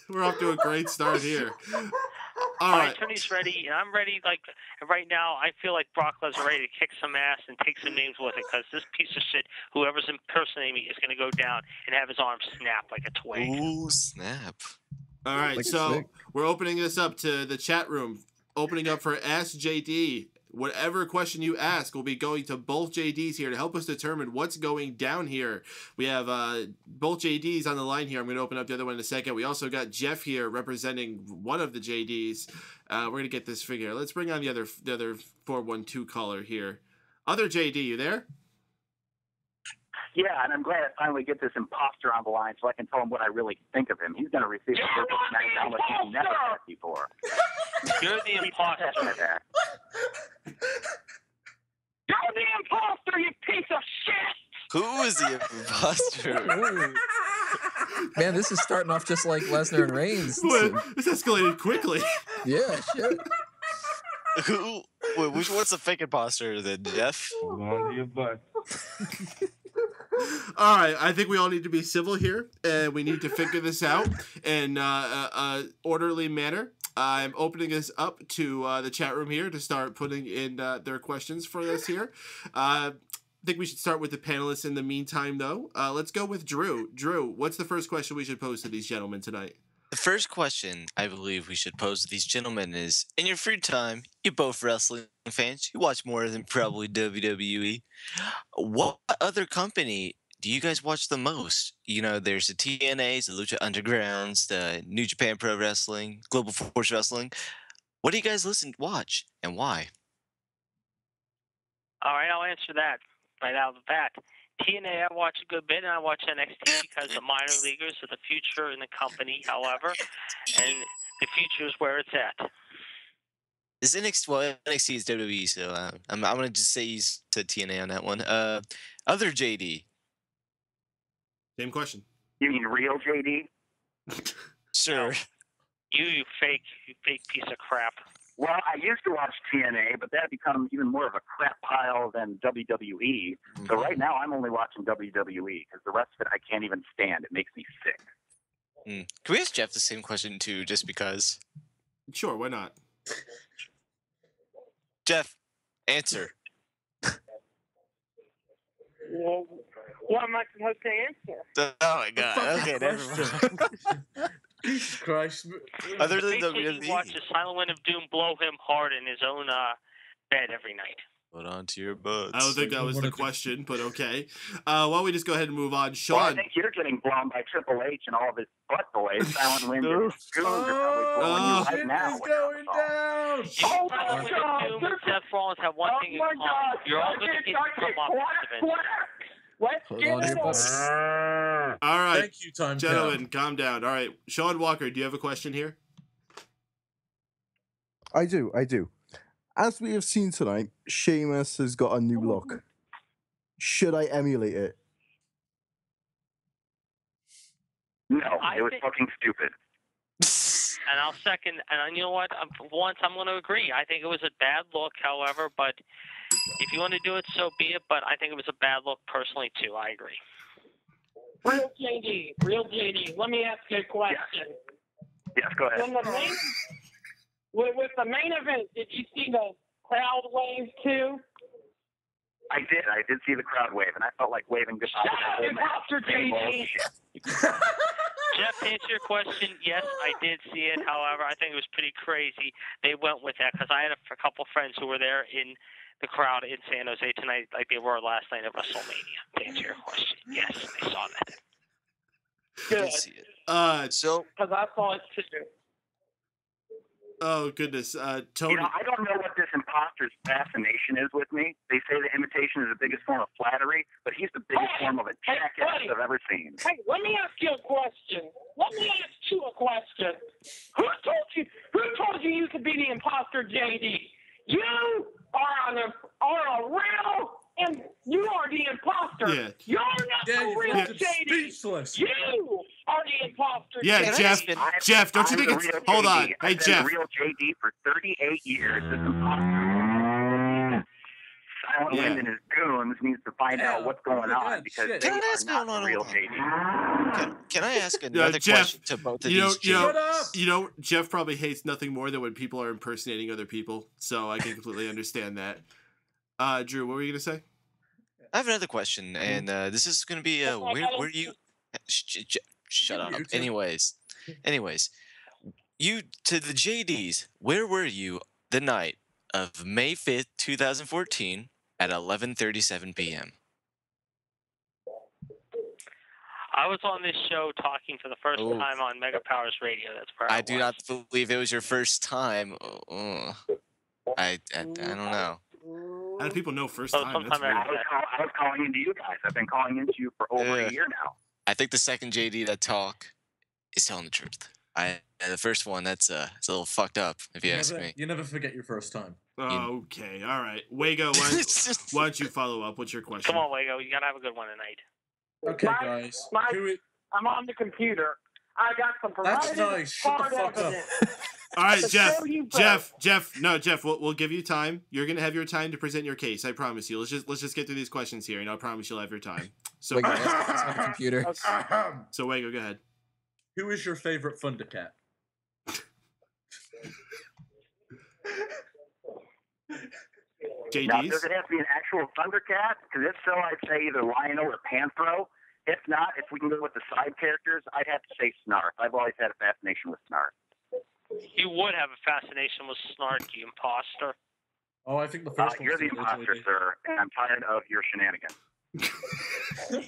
We're off to a great start here. All All right. right, Tony's ready, and I'm ready. Like right now, I feel like Brock Lesnar ready to kick some ass and take some names with it, because this piece of shit, whoever's impersonating me, is going to go down and have his arm snap like a twig. Ooh, snap. All right, Like a so snake. we're opening this up to the chat room. Opening up for Ask JD. Whatever question you ask will be going to both JDs here to help us determine what's going down here. We have both JDs on the line here. I'm going to open up the other one in a second. We also got Jeff here representing one of the JDs. We're going to get this figure. Let's bring on the other 412 caller here. Other JD, you there? Yeah, and I'm glad I finally get this imposter on the line so I can tell him what I really think of him. He's going to receive a physical smackdown like he's never had before. You're the imposter. You're the imposter, you piece of shit! Who is the imposter? Man, this is starting off just like Lesnar and Reigns. Boy, this escalated quickly. Yeah, shit. Who? Wait, what's the fake imposter then, Jeff? Hold on to your butt. All right, I think we all need to be civil here, and we need to figure this out in orderly manner. I'm opening this up to the chat room here to start putting in their questions for this here. I think we should start with the panelists in the meantime, though. Let's go with Drew. Drew, what's the first question we should pose to these gentlemen tonight? The first question I believe we should pose to these gentlemen is, in your free time, you're both wrestling fans, you watch more than probably WWE. What other company do you guys watch the most? You know, there's the TNAs, the Lucha Undergrounds, the New Japan Pro Wrestling, Global Force Wrestling. What do you guys watch, and why? All right, I'll answer that right out of the bat. TNA, I watch a good bit, and I watch NXT because the minor leaguers are the future in the company, however, and the future is where it's at. Is NXT, well, NXT is WWE, so I'm going to just say you said TNA on that one. Other JD. Same question. You mean real JD? Sure. You fake piece of crap. Well, I used to watch TNA, but that had become even more of a crap pile than WWE. So right now I'm only watching WWE because the rest of it I can't even stand. It makes me sick. Can we ask Jeff the same question too, just because? Sure, why not? Jeff, answer. Well, what am I supposed to answer? Oh my god. Okay, never mind. Jesus Christ. Other than Basically, he watches Silent Wind of Doom blow him hard in his own bed every night. Hold on to your butts. I don't think that was the question, but okay. Why don't we just go ahead and move on? Sean. Well, I think you're getting blown by Triple H and all of his butt boys. Silent Wind and Goons are probably blowing you right now. It's going down! Oh my God! Doom and Seth Rollins have one thing in common. You're all going to get from opposite events. Let's Hold get on to your it butts. All right, Thank you, Time gentlemen, calm down. All right, Sean Walker, do you have a question here? I do. As we have seen tonight, Sheamus has got a new look. Should I emulate it? No, it was fucking stupid. And I'll second, and you know what? Once I'm going to agree. I think it was a bad look, however, but if you want to do it, so be it. But I think it was a bad look personally, too. I agree. Real JD, let me ask you a question. Yes, go ahead. With the main event, did you see the crowd wave too? I did see the crowd wave, and I felt like waving goodbye to the whole match. Jeff, to answer your question, yes, I did see it. However, I think it was pretty crazy. They went with that because I had a couple friends who were there in the crowd in San Jose tonight, like they were last night at WrestleMania. To answer your question, yes, I saw that. Good. I did see it. So, because I saw it too. Oh, goodness. Tony. You know, I don't know what this imposter's fascination is with me. They say that imitation is the biggest form of flattery, but he's the biggest form of a jackass I've ever seen. Hey, let me ask you a question. Who told you you could be the imposter, JD? You are a real, and you are the imposter. Yeah. You're not the real JD. Speechless. You are the imposter. Yeah, JD. Jeff, don't you think it's... Hold on. Hey, Jeff. The real JD for 38 years. This imposter Silent Wind and his goons needs to find out what's going on because they are not the real JD. Can I ask another question to both of these? Jeff probably hates nothing more than when people are impersonating other people, so I can completely understand that. Drew, what were you gonna say? I have another question, and this is gonna be where you shut up. Anyways, you to the JDs. Where were you the night of May 5th, 2014 at 11:37 p.m.? I was on this show talking for the first time on Mega Powers Radio. That's where I was. do not believe it was your first time. I don't know. How do people know first time? That's weird. I was calling into you guys. I've been calling into you for over a year now. I think the second JD that talk is telling the truth. The first one, it's a little fucked up, if you ask me. You never forget your first time. Okay, all right. Wago, why don't you follow up? What's your question? Come on, Wago. You got to have a good one tonight. Okay, guys. I'm on the computer. I got some That's nice. Shut the fuck up. All right, Jeff. We'll give you time. You're gonna have your time to present your case. I promise you. Let's just get through these questions here, and I promise you'll have your time. So, Wago, on the computer. So Wago, go ahead. Who is your favorite Thundercat? JD's? Now, does it have to be an actual Thundercat? Because if so, I'd say either Lionel or Panthro. If not, if we can go with the side characters, I'd have to say Snarf. I've always had a fascination with Snarf. You would have a fascination with Snark, you imposter. Oh, I think the first You're the imposter, sir, and I'm tired of your shenanigans.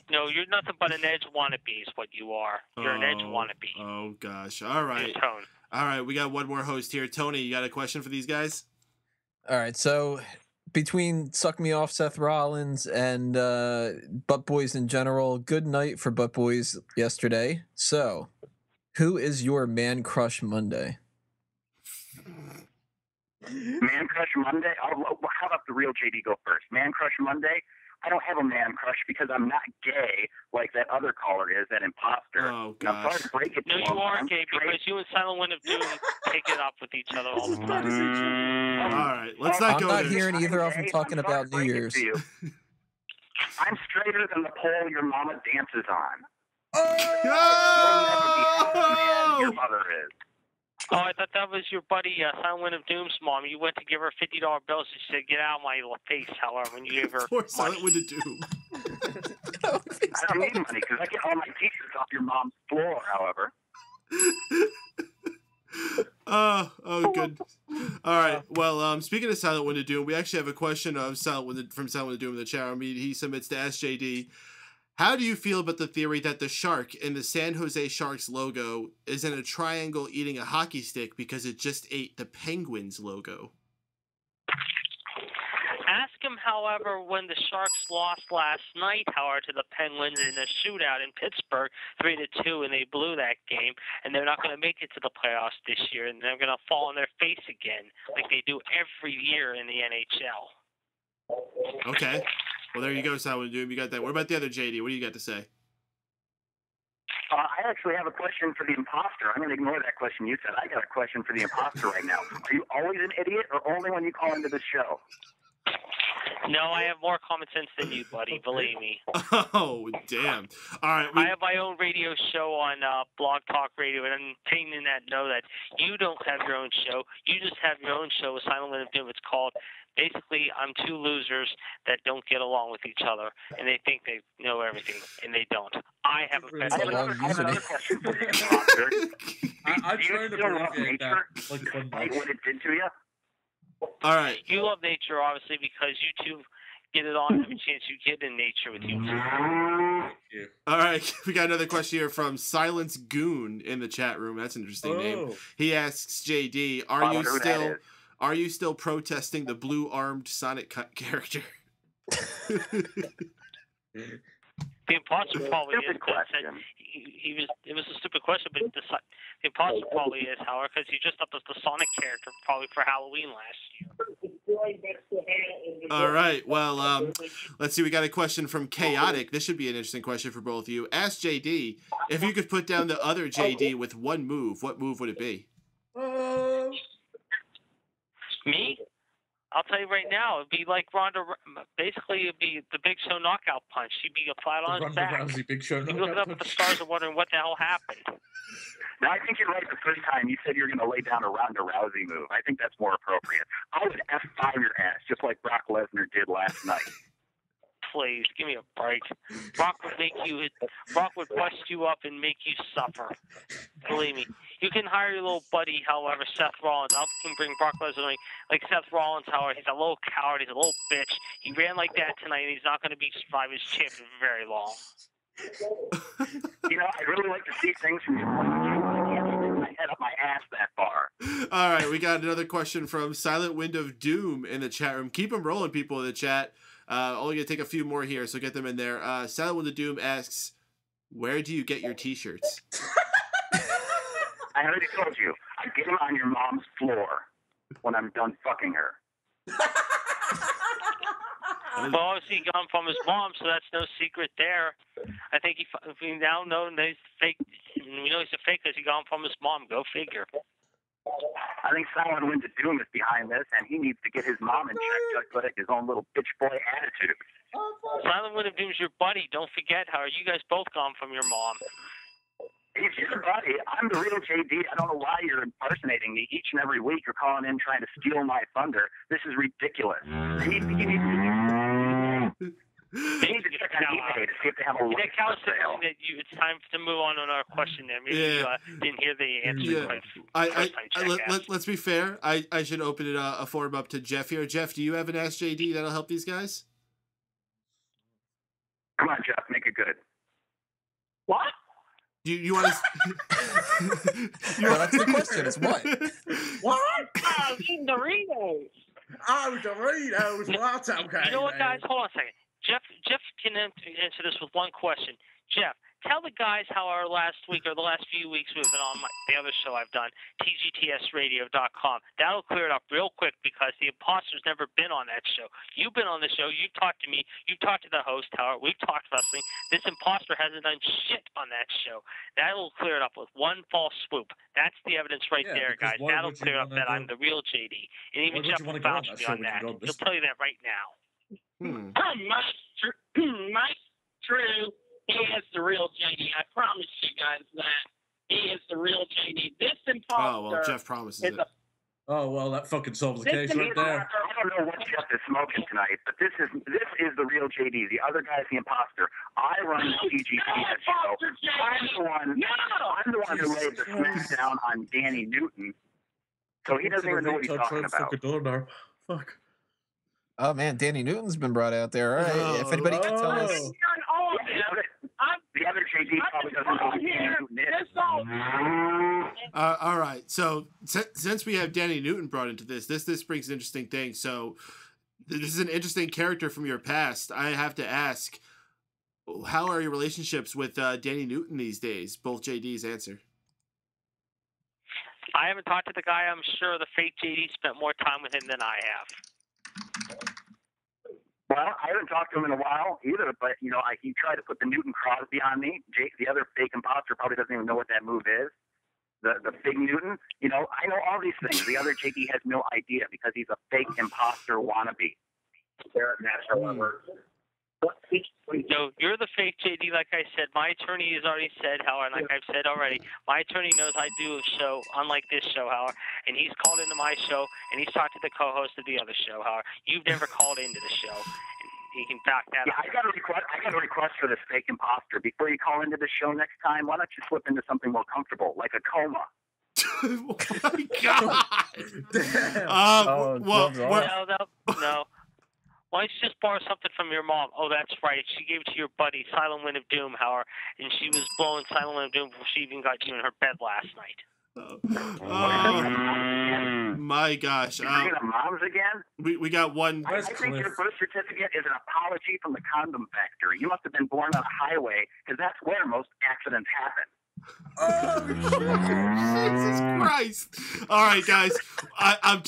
No, you're nothing but an edge wannabe is what you are. You're an edge wannabe. Oh, gosh. All right. Tone. All right, we got one more host here. Tony, you got a question for these guys? All right, so between Suck Me Off Seth Rollins and Butt Boys in general, good night for Butt Boys yesterday. So, who is your Man Crush Monday? Man Crush Monday? How about the real JD go first? Man Crush Monday? I don't have a man crush because I'm not gay like that other caller is, that imposter. Oh, gosh. I'm sorry to break it to you are gay because you and Silent Wind of Doom take it up with each other all the time. All right, let's not go I'm not there. hearing either of them talking about New Year's. I'm straighter than the pole your mama dances on. Oh! You'll never be half the man your mother is. Oh, I thought that was your buddy, Silent Wind of Doom's mom. You went to give her $50 bills. She said, "Get out of my face." However, when you gave her Poor Silent Wind of Doom. I don't need money because I get all my t-shirts off your mom's floor. However. Good. All right. Well, speaking of Silent Wind of Doom, we actually have a question of from Silent Wind of Doom in the chat room. He submits to Ask JD. How do you feel about the theory that the shark in the San Jose Sharks logo is in a triangle eating a hockey stick because it just ate the Penguins logo? Ask him, however, when the Sharks lost last night, however, to the Penguins in a shootout in Pittsburgh, 3-2, and they blew that game, and they're not going to make it to the playoffs this year, and they're going to fall on their face again, like they do every year in the NHL. Okay. Well, there you go, Silent Doom. You got that. What about the other JD? What do you got to say? I actually have a question for the imposter. I'm going to ignore that question you said. I got a question for the imposter right now. Are you always an idiot or only when you call into the show? No, I have more common sense than you, buddy. Believe me. Oh, damn. All right. I have my own radio show on Blog Talk Radio, and I'm saying that know that you don't have your own show. You just have your own show with Silent Wind of Doom. It's called, basically, I'm two losers that don't get along with each other, and they think they know everything, and they don't. I have another question for the imposter. I'm trying to abbreviate that. Like what it did to you? All right. You love nature, obviously, because you two get it on every chance you get in nature with you two. All right. We got another question here from Silence Goon in the chat room. That's an interesting name. He asks JD, are you still protesting the blue-armed Sonic character? The imposter probably is. It was a stupid question, but the imposter probably is, however, because he dressed up as the Sonic character probably for Halloween last year. All right. Well, let's see. We got a question from Chaotic. This should be an interesting question for both of you. Ask JD, if you could put down the other JD with one move, what move would it be? Me? I'll tell you right now, it'd be like Ronda. Basically, it'd be the Big Show knockout punch. She'd be flat on his Ronda back. Rousey Big Show You'd look it knockout up at the punch. stars and wondering what the hell happened. Now, I think you're right the first time you said you're going to lay down a Ronda Rousey move. I think that's more appropriate. I would F5 your ass just like Brock Lesnar did last night. Please, give me a break. Brock would bust you up and make you suffer. Believe me. You can hire your little buddy, however, Seth Rollins. I can bring Brock Lesnar like Seth Rollins, however. He's a little coward. He's a little bitch. He ran like that tonight, and he's not going to be survive as champion for very long. You know, I'd really like to see things from your point of view. I can't stick my head up my ass that far. All right, we got another question from Silent Wind of Doom in the chat room. Keep them rolling, people in the chat. Only going to take a few more here, so get them in there. Silent Wind of Doom asks, where do you get your T-shirts? I already told you. I get them on your mom's floor when I'm done fucking her. Well, obviously he got him from his mom, so that's no secret there. I think we now know that he's fake. We know he's a fake because he got him from his mom. Go figure. I think Silent Wind of Doom is behind this, and he needs to get his mom in check just like his own little bitch boy attitude. Silent Wind of Doom's your buddy. Don't forget how you guys both got him from your mom. He's your buddy. I'm the real JD. I don't know why you're impersonating me each and every week. You're calling in trying to steal my thunder. This is ridiculous. They need to check on eBay to see if they have a Nick, how is that it's time to move on our question there. Maybe you didn't hear the answer. Let's be fair. I should open it a forum up to Jeff here. Jeff, do you have an Ask JD that'll help these guys? Come on, Jeff, make it good. What? You want to? Well, that's the question. It's what? What? I'm eating Doritos. Oh, Doritos. What? Okay. You know what, guys? Hold on a second. Jeff can answer this with one question. Jeff, tell the guys how our last week or the last few weeks we've been on the other show I've done, tgtsradio.com. That'll clear it up real quick because the imposter's never been on that show. You've been on the show. You've talked to me. You've talked to the host, Howard. We've talked wrestling. This imposter hasn't done shit on that show. That'll clear it up with one false swoop. That's the evidence right there, guys. That'll clear up that I'm the real JD. And even Jeff will vouch me on that. He'll tell you that right now. Mike's true. He is the real JD. I promise you guys that. He is the real JD. This imposter. Oh, well, Jeff promises it. Oh, well, that fucking solves the case right there. I don't know what Jeff is smoking tonight, but this is the real JD. The other guy's the imposter. I run the TGTS show. I'm the one who laid the smackdown on Danny Newton. So he doesn't even know what he's talking about. Fuck. Oh man, Danny Newton's been brought out there. All right, if anybody can tell us. The other JD probably doesn't know who Danny Newton is. All right. So since we have Danny Newton brought into this brings an interesting thing. So this is an interesting character from your past. I have to ask, how are your relationships with Danny Newton these days? Both JDs answer. I haven't talked to the guy. I'm sure the fake JD spent more time with him than I have. Well, I haven't talked to him in a while either, but, you know, he tried to put the Newton Crosby on me. Jake, the other fake imposter, probably doesn't even know what that move is. The fake Newton, you know, I know all these things. The other JD has no idea because he's a fake imposter wannabe. That's how that works. No, you're the fake JD, like I said. My attorney has already said, Howard, like I've said already, my attorney knows I do a show unlike this show, Howard, and he's called into my show, and he's talked to the co-host of the other show, Howard. You've never called into the show. He can back that up. I got a request for this fake imposter. Before you call into the show next time, why don't you slip into something more comfortable, like a coma? Oh, my God. Damn. No. Why don't you just borrow something from your mom? Oh, that's right. She gave it to your buddy, Silent Wind of Doom, Howard, and she was blowing Silent Wind of Doom before she even got you in her bed last night. Oh, my gosh. You're bringing up moms again? We got one. I think your birth certificate is an apology from the condom factory. You must have been born on a highway because that's where most accidents happen. Oh, Jesus Christ. All right, guys. I'm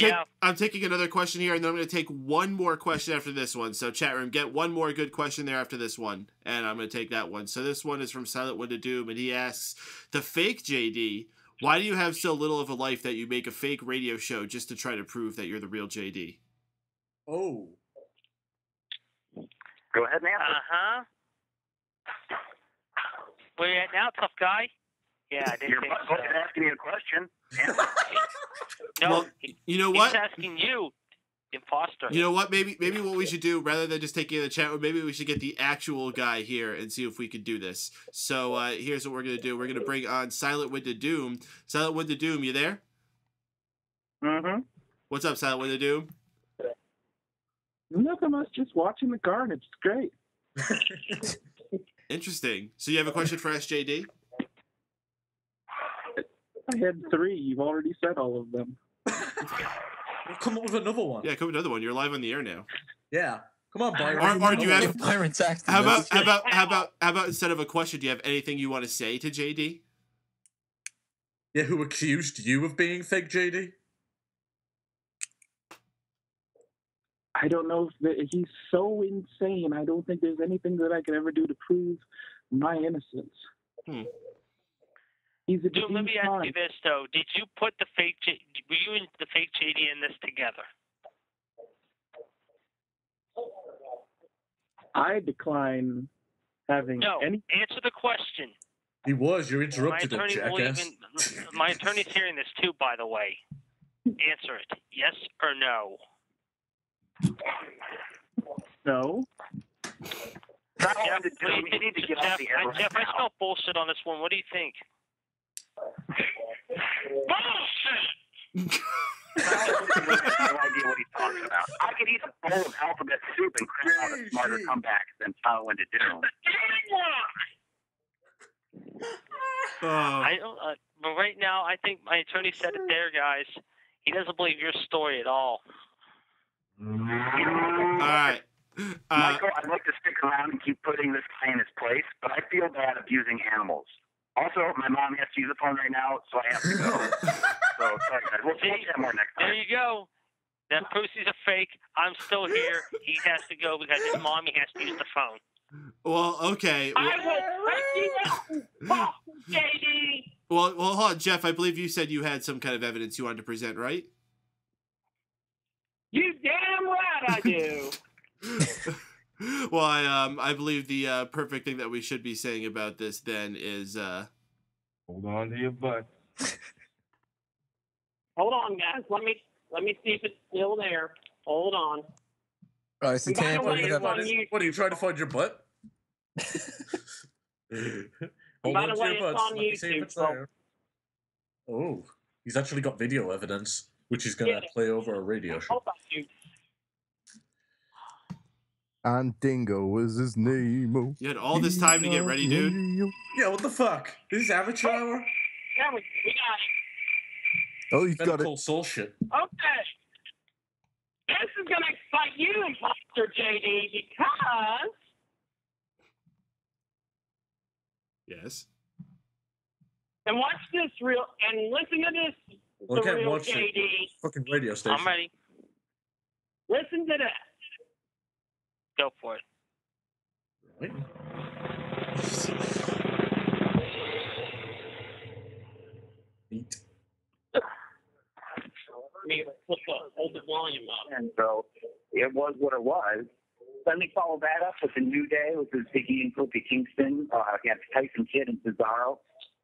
taking another question here, and then I'm going to take one more question after this one. So, chat room, get one more good question there after this one, and I'm going to take that one. So this one is from Silent Wind of Doom, and he asks, the fake JD, Why do you have so little of a life that you make a fake radio show just to try to prove that you're the real JD? Oh. Go ahead and answer. Uh-huh. Where you at now, tough guy? Yeah, I didn't You're think supposed to ask me a question. No, Well, you know what? he's asking you, imposter. You know what? Maybe what we should do, rather than just taking the chat, maybe we should get the actual guy here and see if we could do this. So here's what we're gonna do. We're gonna bring on Silent Wind of Doom. Silent Wind of Doom, you there? Mm-hmm. What's up, Silent Wind of Doom? Nothing much, just watching the card. It's great. Interesting. So you have a question for SJD? I had 3. You've already said all of them. Well, come up with another one. Yeah, come with another one. You're live on the air now. Yeah. Come on, Byron. Or do you have? Byron Saxton. How about instead of a question, do you have anything you want to say to JD? Yeah, who accused you of being fake JD? I don't know if he's so insane. I don't think there's anything that I could ever do to prove my innocence. He's a Dude, let me ask you this though: did you put the fake? Were you and the fake JD in this together? I decline having any. Answer the question. He was. You interrupted him, My attorney will jackass. my attorney's hearing this too, by the way. Answer it: yes or no. No. Jeff, I smell bullshit on this one. What do you think? Bullshit! I have no idea what he's talking about. I could eat a bowl of alphabet soup and crack out a smarter comeback than Silent Wind of Doom. But right now, I think my attorney said it there, guys. He doesn't believe your story at all. All right. Michael, I'd like to stick around and keep putting this guy in his place, but I feel bad abusing animals. Also, my mom has to use the phone right now, so I have to go. So, sorry, guys. We'll chat more next time. There you go. That Pussy's a fake. I'm still here. He has to go because his mommy has to use the phone. Well, okay. JD. Well, hold on, Jeff. I believe you said you had some kind of evidence you wanted to present, right? You damn right I do. Well, I believe the perfect thing that we should be saying about this then is hold on to your butt. Hold on, guys. Let me see if it's still there. Hold on. All right, so what are you trying to find your butt? Hold By on the to way, your it's butt. on Let me see if YouTube, it's there. Oh, he's actually got video evidence, which he's going to play over a radio show. And Dingo was his name. Oh, you had all this time to get ready, dude. Yeah, what the fuck? This is amateur hour? Yeah, we got it. Oh, you got it. Cool soul shit. Okay. This is going to excite you, Imposter JD, because... Yes. And watch this real... And listen to this, Well, the real watch JD. it. Fucking radio station. I'm ready. Listen to that. Go for it. Right. Eat. Hold the volume up. And so it was what it was. Then they followed that up with the New Day, with the Ziggy and Kofi Kingston against Tyson Kidd and Cesaro.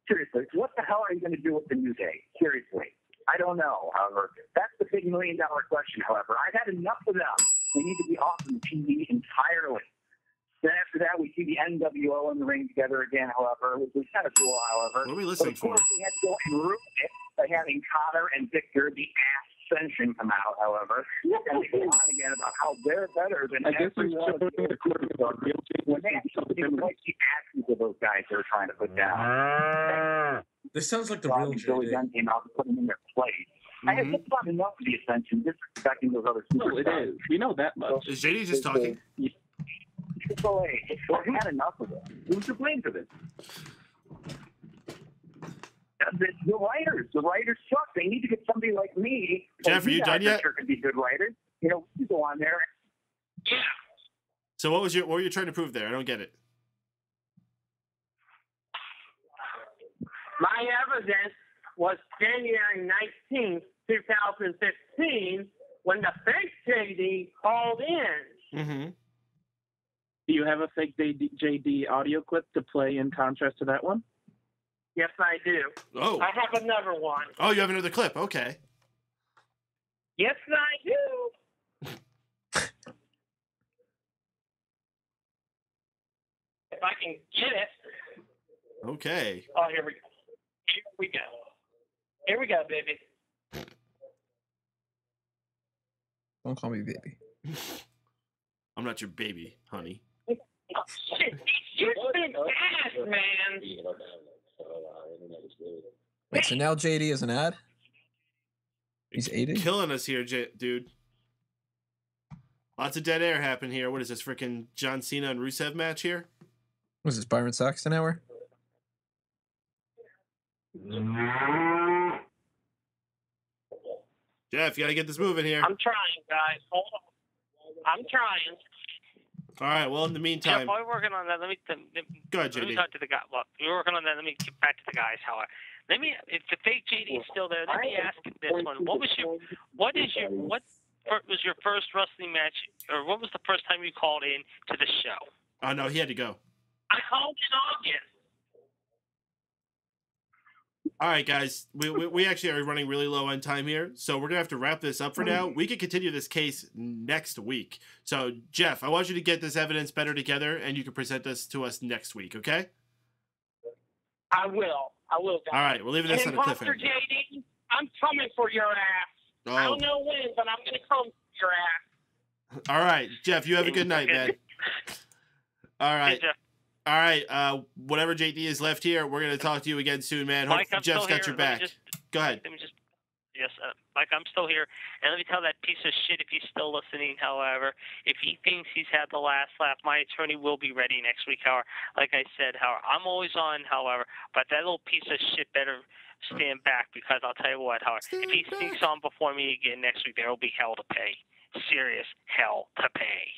Seriously, what the hell are you going to do with the New Day? Seriously. I don't know, however. That's the big $1 million question, however. I've had enough of them. They need to be off of TV entirely. Then after that, we see the NWO in the ring together again, however, which was kind of cool, however. What are we listening but of course, they had to go and ruin it by having Connor and Victor, the Ascension, come out, however. And they go on again about how they're better than every one of the when they actually like the actions of those guys they're trying to put down. This sounds like the real Billy JD. Gunn came out and put them in their place. I had just about enough of the Ascension, disrespecting those other superstars. Well, it is. We know that much. Is JD just talking? Triple A. I've had enough of it. Who's to blame for this? The writers suck. They need to get somebody like me. Jeff, are you done yet? Sure could be good writers. You know, we go on there. Yeah. So what were you trying to prove there? I don't get it. My evidence was January 19th, 2015, when the fake JD called in. Mm-hmm. Do you have a fake JD audio clip to play in contrast to that one? Yes, I do. Oh. I have another one. Oh, you have another clip. Okay. Yes, I do. If I can get it. Okay. Oh, here we go. Here we go. Here we go, baby. Don't call me baby. I'm not your baby, honey. Oh, shit, you're been ass, man. Wait, so now JD is an ad? He's 80? Killing us here, dude. Lots of dead air happen here. What is this, freaking John Cena and Rusev match here? Was this Byron Saxton hour? Jeff, you gotta get this moving here. I'm trying, guys. Hold on. I'm trying. All right. Well, in the meantime, Jeff, while we're working on that, let me go ahead, JD. Let me talk to the guy. Well, you're working on that. Let me get back to the guys. However, if the fake JD is still there, let me ask this one: what was your first wrestling match, or what was the first time you called in to the show? Oh no, he had to go. I called in August. All right, guys, we actually are running really low on time here, so we're gonna have to wrap this up for now. We can continue this case next week. So, Jeff, I want you to get this evidence better together, and you can present this to us next week. Okay? I will, guys. All right, we're leaving this on a cliffhanger. Imposter JD, I'm coming for your ass. Oh. I don't know when, but I'm gonna come for your ass. All right, Jeff, you have a good night, man. All right. All right, whatever JD is left here, we're going to talk to you again soon, man. Mike, Hope Jeff's got your back. Go ahead. Yes, Mike, I'm still here. And let me tell that piece of shit, if he's still listening, however, if he thinks he's had the last laugh, my attorney will be ready next week, however. Like I said, however, I'm always on, however, but that little piece of shit better stand back, because I'll tell you what, however, if he sneaks on before me again next week, there will be hell to pay. Serious hell to pay.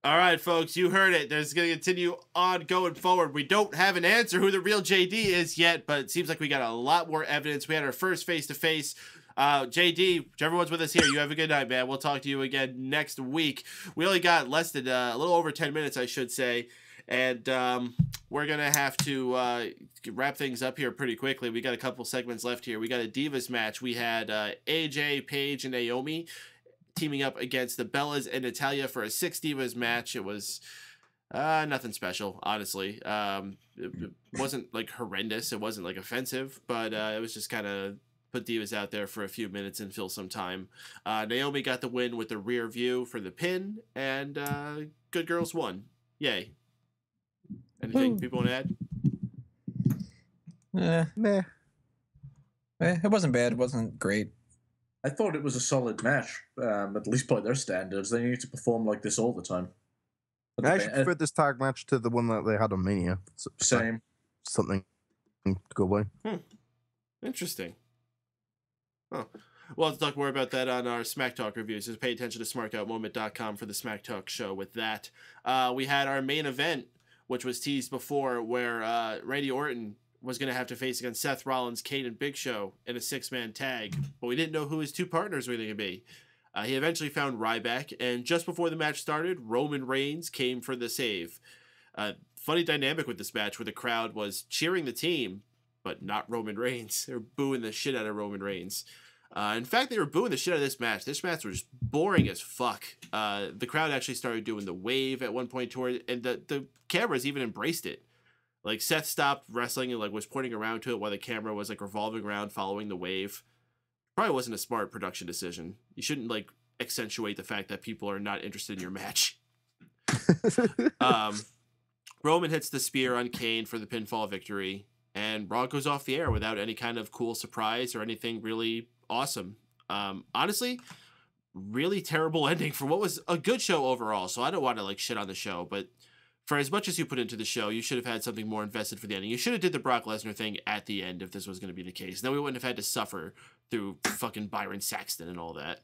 All right, folks, you heard it. There's going to continue on going forward. We don't have an answer who the real JD is yet, but it seems like we got a lot more evidence. We had our first face-to-face. JD, everyone's with us here. You have a good night, man. We'll talk to you again next week. We only got less than a little over 10 minutes, I should say, and we're going to have to wrap things up here pretty quickly. We got a couple segments left here. We got a Divas match. We had AJ, Paige, and Naomi teaming up against the Bellas and Natalya for a 6 Divas match. It was nothing special, honestly. It wasn't like horrendous. It wasn't like offensive, but it was just kind of put Divas out there for a few minutes and fill some time. Naomi got the win with the rear view for the pin, and Good Girls won. Yay. Anything people want to add? Meh. It wasn't bad. It wasn't great. I thought it was a solid match, at least by their standards. They need to perform like this all the time. I actually prefer this tag match to the one that they had on Mania. Same. Something to go by. Interesting. Oh. We'll have to talk more about that on our Smack Talk reviews. Just pay attention to smarkoutmoment.com for the Smack Talk show with that. We had our main event, which was teased before, where Randy Orton was going to have to face against Seth Rollins, Kane, and Big Show in a 6-man tag, but we didn't know who his 2 partners were going to be. He eventually found Ryback, and just before the match started, Roman Reigns came for the save. Funny dynamic with this match where the crowd was cheering the team, but not Roman Reigns. They were booing the shit out of Roman Reigns. In fact, they were booing the shit out of this match. This match was boring as fuck. The crowd actually started doing the wave at one point toward, and the cameras even embraced it. Like, Seth stopped wrestling and like was pointing around to it while the camera was like revolving around following the wave. Probably wasn't a smart production decision. You shouldn't like accentuate the fact that people are not interested in your match. Roman hits the spear on Kane for the pinfall victory, and Raw goes off the air without any kind of cool surprise or anything really awesome. Honestly, really terrible ending for what was a good show overall. So I don't want to like shit on the show, but for as much as you put into the show, you should have had something more invested for the ending. You should have did the Brock Lesnar thing at the end if this was going to be the case. Then we wouldn't have had to suffer through fucking Byron Saxton and all that.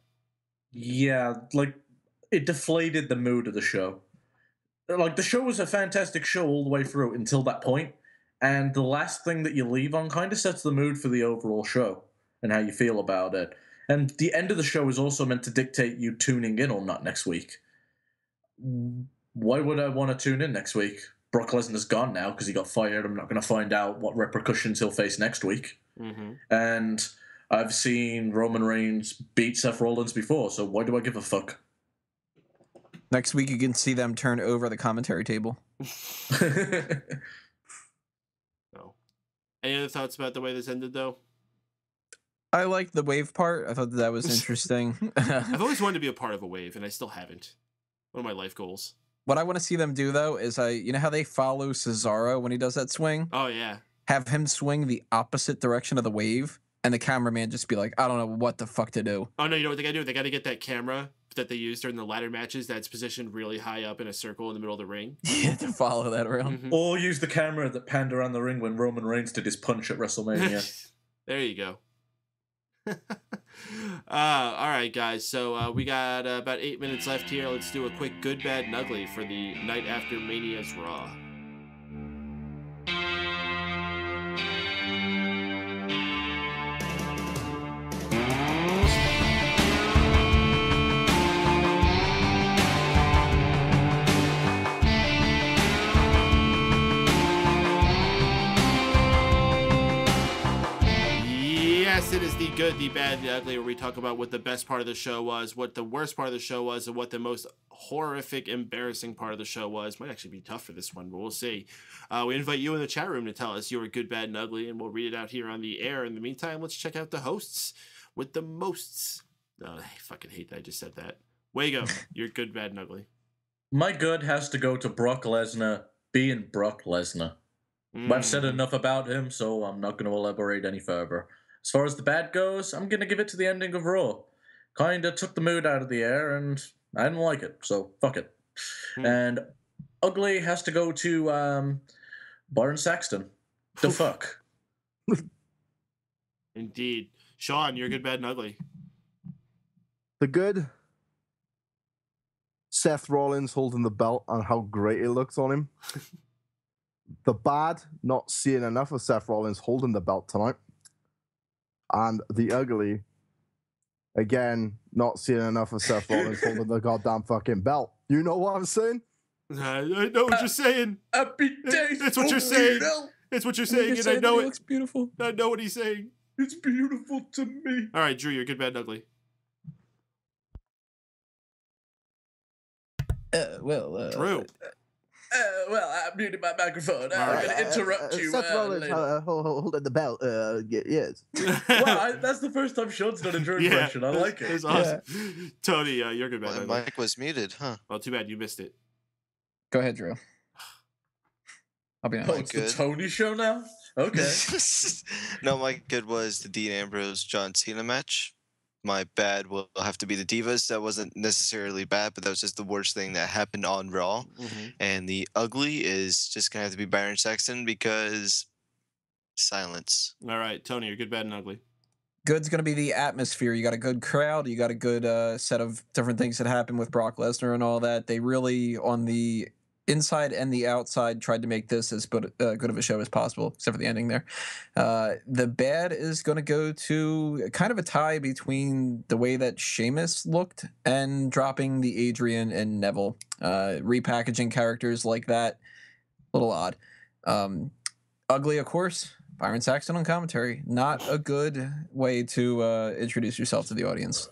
Yeah, like, it deflated the mood of the show. like the show was a fantastic show all the way through until that point, and the last thing that you leave on kind of sets the mood for the overall show and how you feel about it. And the end of the show is also meant to dictate you tuning in or not next week. Why would I want to tune in next week? Brock Lesnar's gone now because he got fired. I'm not going to find out what repercussions he'll face next week. Mm-hmm. And I've seen Roman Reigns beat Seth Rollins before, so why do I give a fuck? Next week, you can see them turn over the commentary table. No. Any other thoughts about the way this ended, though? I liked the wave part. I thought that was interesting. I've always wanted to be a part of a wave, and I still haven't. One of my life goals. What I want to see them do, though, is you know how they follow Cesaro when he does that swing? Oh, yeah. Have him swing the opposite direction of the wave, and the cameraman just be like, I don't know what the fuck to do. Oh, no, you know what they got to do? They got to get that camera that they use during the ladder matches that's positioned really high up in a circle in the middle of the ring. Yeah, to follow that around. Mm-hmm. Or use the camera that panned around the ring when Roman Reigns did his punch at WrestleMania. There you go. All right, guys. So we got about 8 minutes left here. Let's do a quick good, bad, and ugly for the night after Mania's Raw. Yes, it is the good, the bad, the ugly, where we talk about what the best part of the show was, what the worst part of the show was, and what the most horrific, embarrassing part of the show was. Might actually be tough for this one, but we'll see. We invite you in the chat room to tell us your good, bad, and ugly, and we'll read it out here on the air. In the meantime, let's check out the hosts with the mosts. Oh, I fucking hate that I just said that. Wago, your good, bad, and ugly. My good has to go to Brock Lesnar being Brock Lesnar. I've said enough about him, so I'm not going to elaborate any further. As far as the bad goes, I'm going to give it to the ending of Raw. Kinda took the mood out of the air, and I didn't like it, so fuck it. And ugly has to go to Byron Saxton. The fuck. Indeed. Sean, you're good, bad, and ugly. The good, Seth Rollins holding the belt and how great it looks on him. The bad, not seeing enough of Seth Rollins holding the belt tonight. And the ugly, again, not seeing enough of Seth Rollins holding the goddamn fucking belt. You know what I'm saying? I know what you're saying. Happy days. It's what you're saying. It's what you're saying, and I know it. Looks beautiful. I know what he's saying. It's beautiful to me. All right, Drew, you're good, bad, and ugly. Drew. Well, I muted my microphone. I'm going to interrupt you. Seth Rollins holding the belt. Yes. Wow, that's the first time Sean's done a Drew impression. I like it. It's awesome. Yeah. Tony, you're good, bad. My mic was muted, huh? Well, too bad you missed it. Go ahead, Drew. I'll be honest. Oh, it's the Tony show now? Okay. No, my good was the Dean Ambrose John Cena match. My bad will have to be the Divas. That wasn't necessarily bad, but that was just the worst thing that happened on Raw. Mm-hmm. And the ugly is just going to have to be Byron Saxton because silence. All right, Tony, you're good, bad, and ugly. Good's going to be the atmosphere. You got a good crowd. You got a good set of different things that happen with Brock Lesnar and all that. They really, on the inside and the outside, tried to make this as good of a show as possible, except for the ending there. The bad is going to go to kind of a tie between the way that Sheamus looked and dropping the Adrian and Neville. Repackaging characters like that, a little odd. Ugly, of course, Byron Saxton on commentary. Not a good way to introduce yourself to the audience.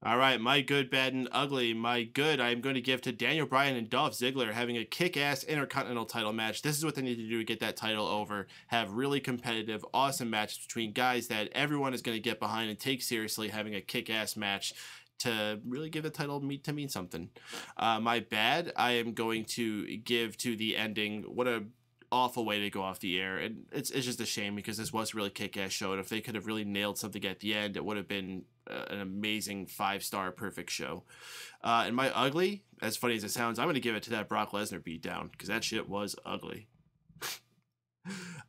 All right, my good, bad, and ugly. My good, I'm going to give to Daniel Bryan and Dolph Ziggler having a kick-ass Intercontinental title match. This is what they need to do to get that title over. Have really competitive, awesome matches between guys that everyone is going to get behind and take seriously, having a kick-ass match to really give the title to mean something. My bad, I am going to give to the ending. What a awful way to go off the air, and it's just a shame because this was a really kick-ass show, and if they could have really nailed something at the end, it would have been an amazing 5-star perfect show. And my ugly, as funny as it sounds, I'm going to give it to that Brock Lesnar beatdown because that shit was ugly.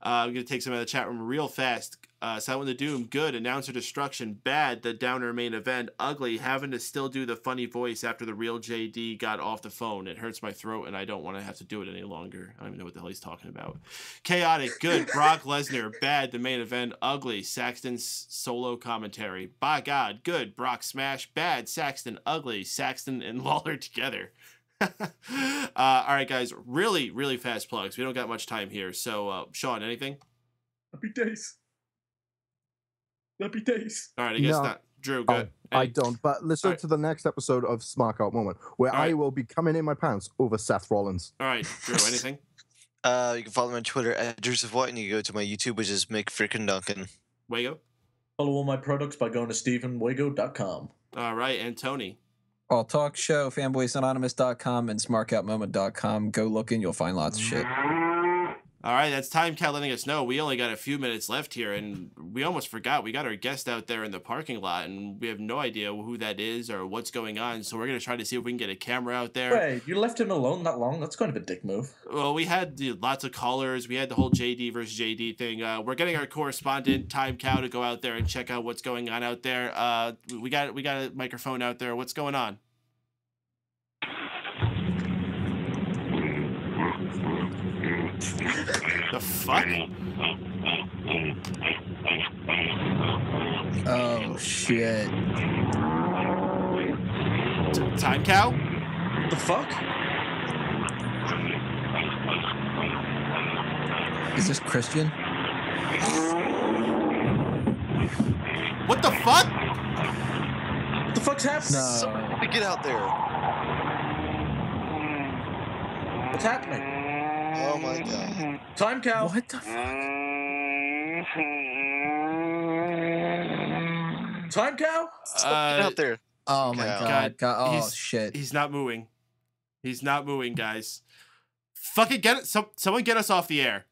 I'm going to take some out of the chat room real fast. Silent the Doom, good. Announcer destruction, bad. The downer main event, ugly. Having to still do the funny voice after the real JD got off the phone. It hurts my throat, and I don't want to have to do it any longer. I don't even know what the hell he's talking about. Chaotic, good. Brock Lesnar, bad. The main event, ugly. Saxton's solo commentary, by God, good. Brock smash, bad. Saxton, ugly. Saxton and Lawler together. All right, guys, really, really fast plugs. We don't got much time here. So, Sean, anything? Happy days. Happy days. All right, I guess No. not. Drew, good. I don't. But listen to the next episode of Smack Out Moment, where I will be coming in my pants over Seth Rollins. All right, Drew, anything? You can follow me on Twitter at Drews of What, and you can go to my YouTube, which is McFrickin' Wago? Follow all my products by going to StephenWago.com. All right, and Tony? All Talk Show, fanboysanonymous.com, and smarkoutmoment.com. Go looking, you'll find lots of shit. All right, that's Time Cal letting us know. We only got a few minutes left here, and we almost forgot. We got our guest out there in the parking lot, and we have no idea who that is or what's going on. So we're going to try to see if we can get a camera out there. Wait, you left him alone that long? That's kind of a dick move. Well, we had lots of callers. We had the whole JD versus JD thing. We're getting our correspondent, Time Cow, to go out there and check out what's going on out there. We got a microphone out there. What's going on? The fuck? Oh, shit. Time Cow? The fuck? Is this Christian? What the fuck? What the fuck's happening? No. Somebody get out there. What's happening? Oh my god. Time Cow. What the fuck? Time Cow? Get out there. Oh my god. Oh shit. He's not moving. He's not moving, guys. Fucking get it. Someone get us off the air.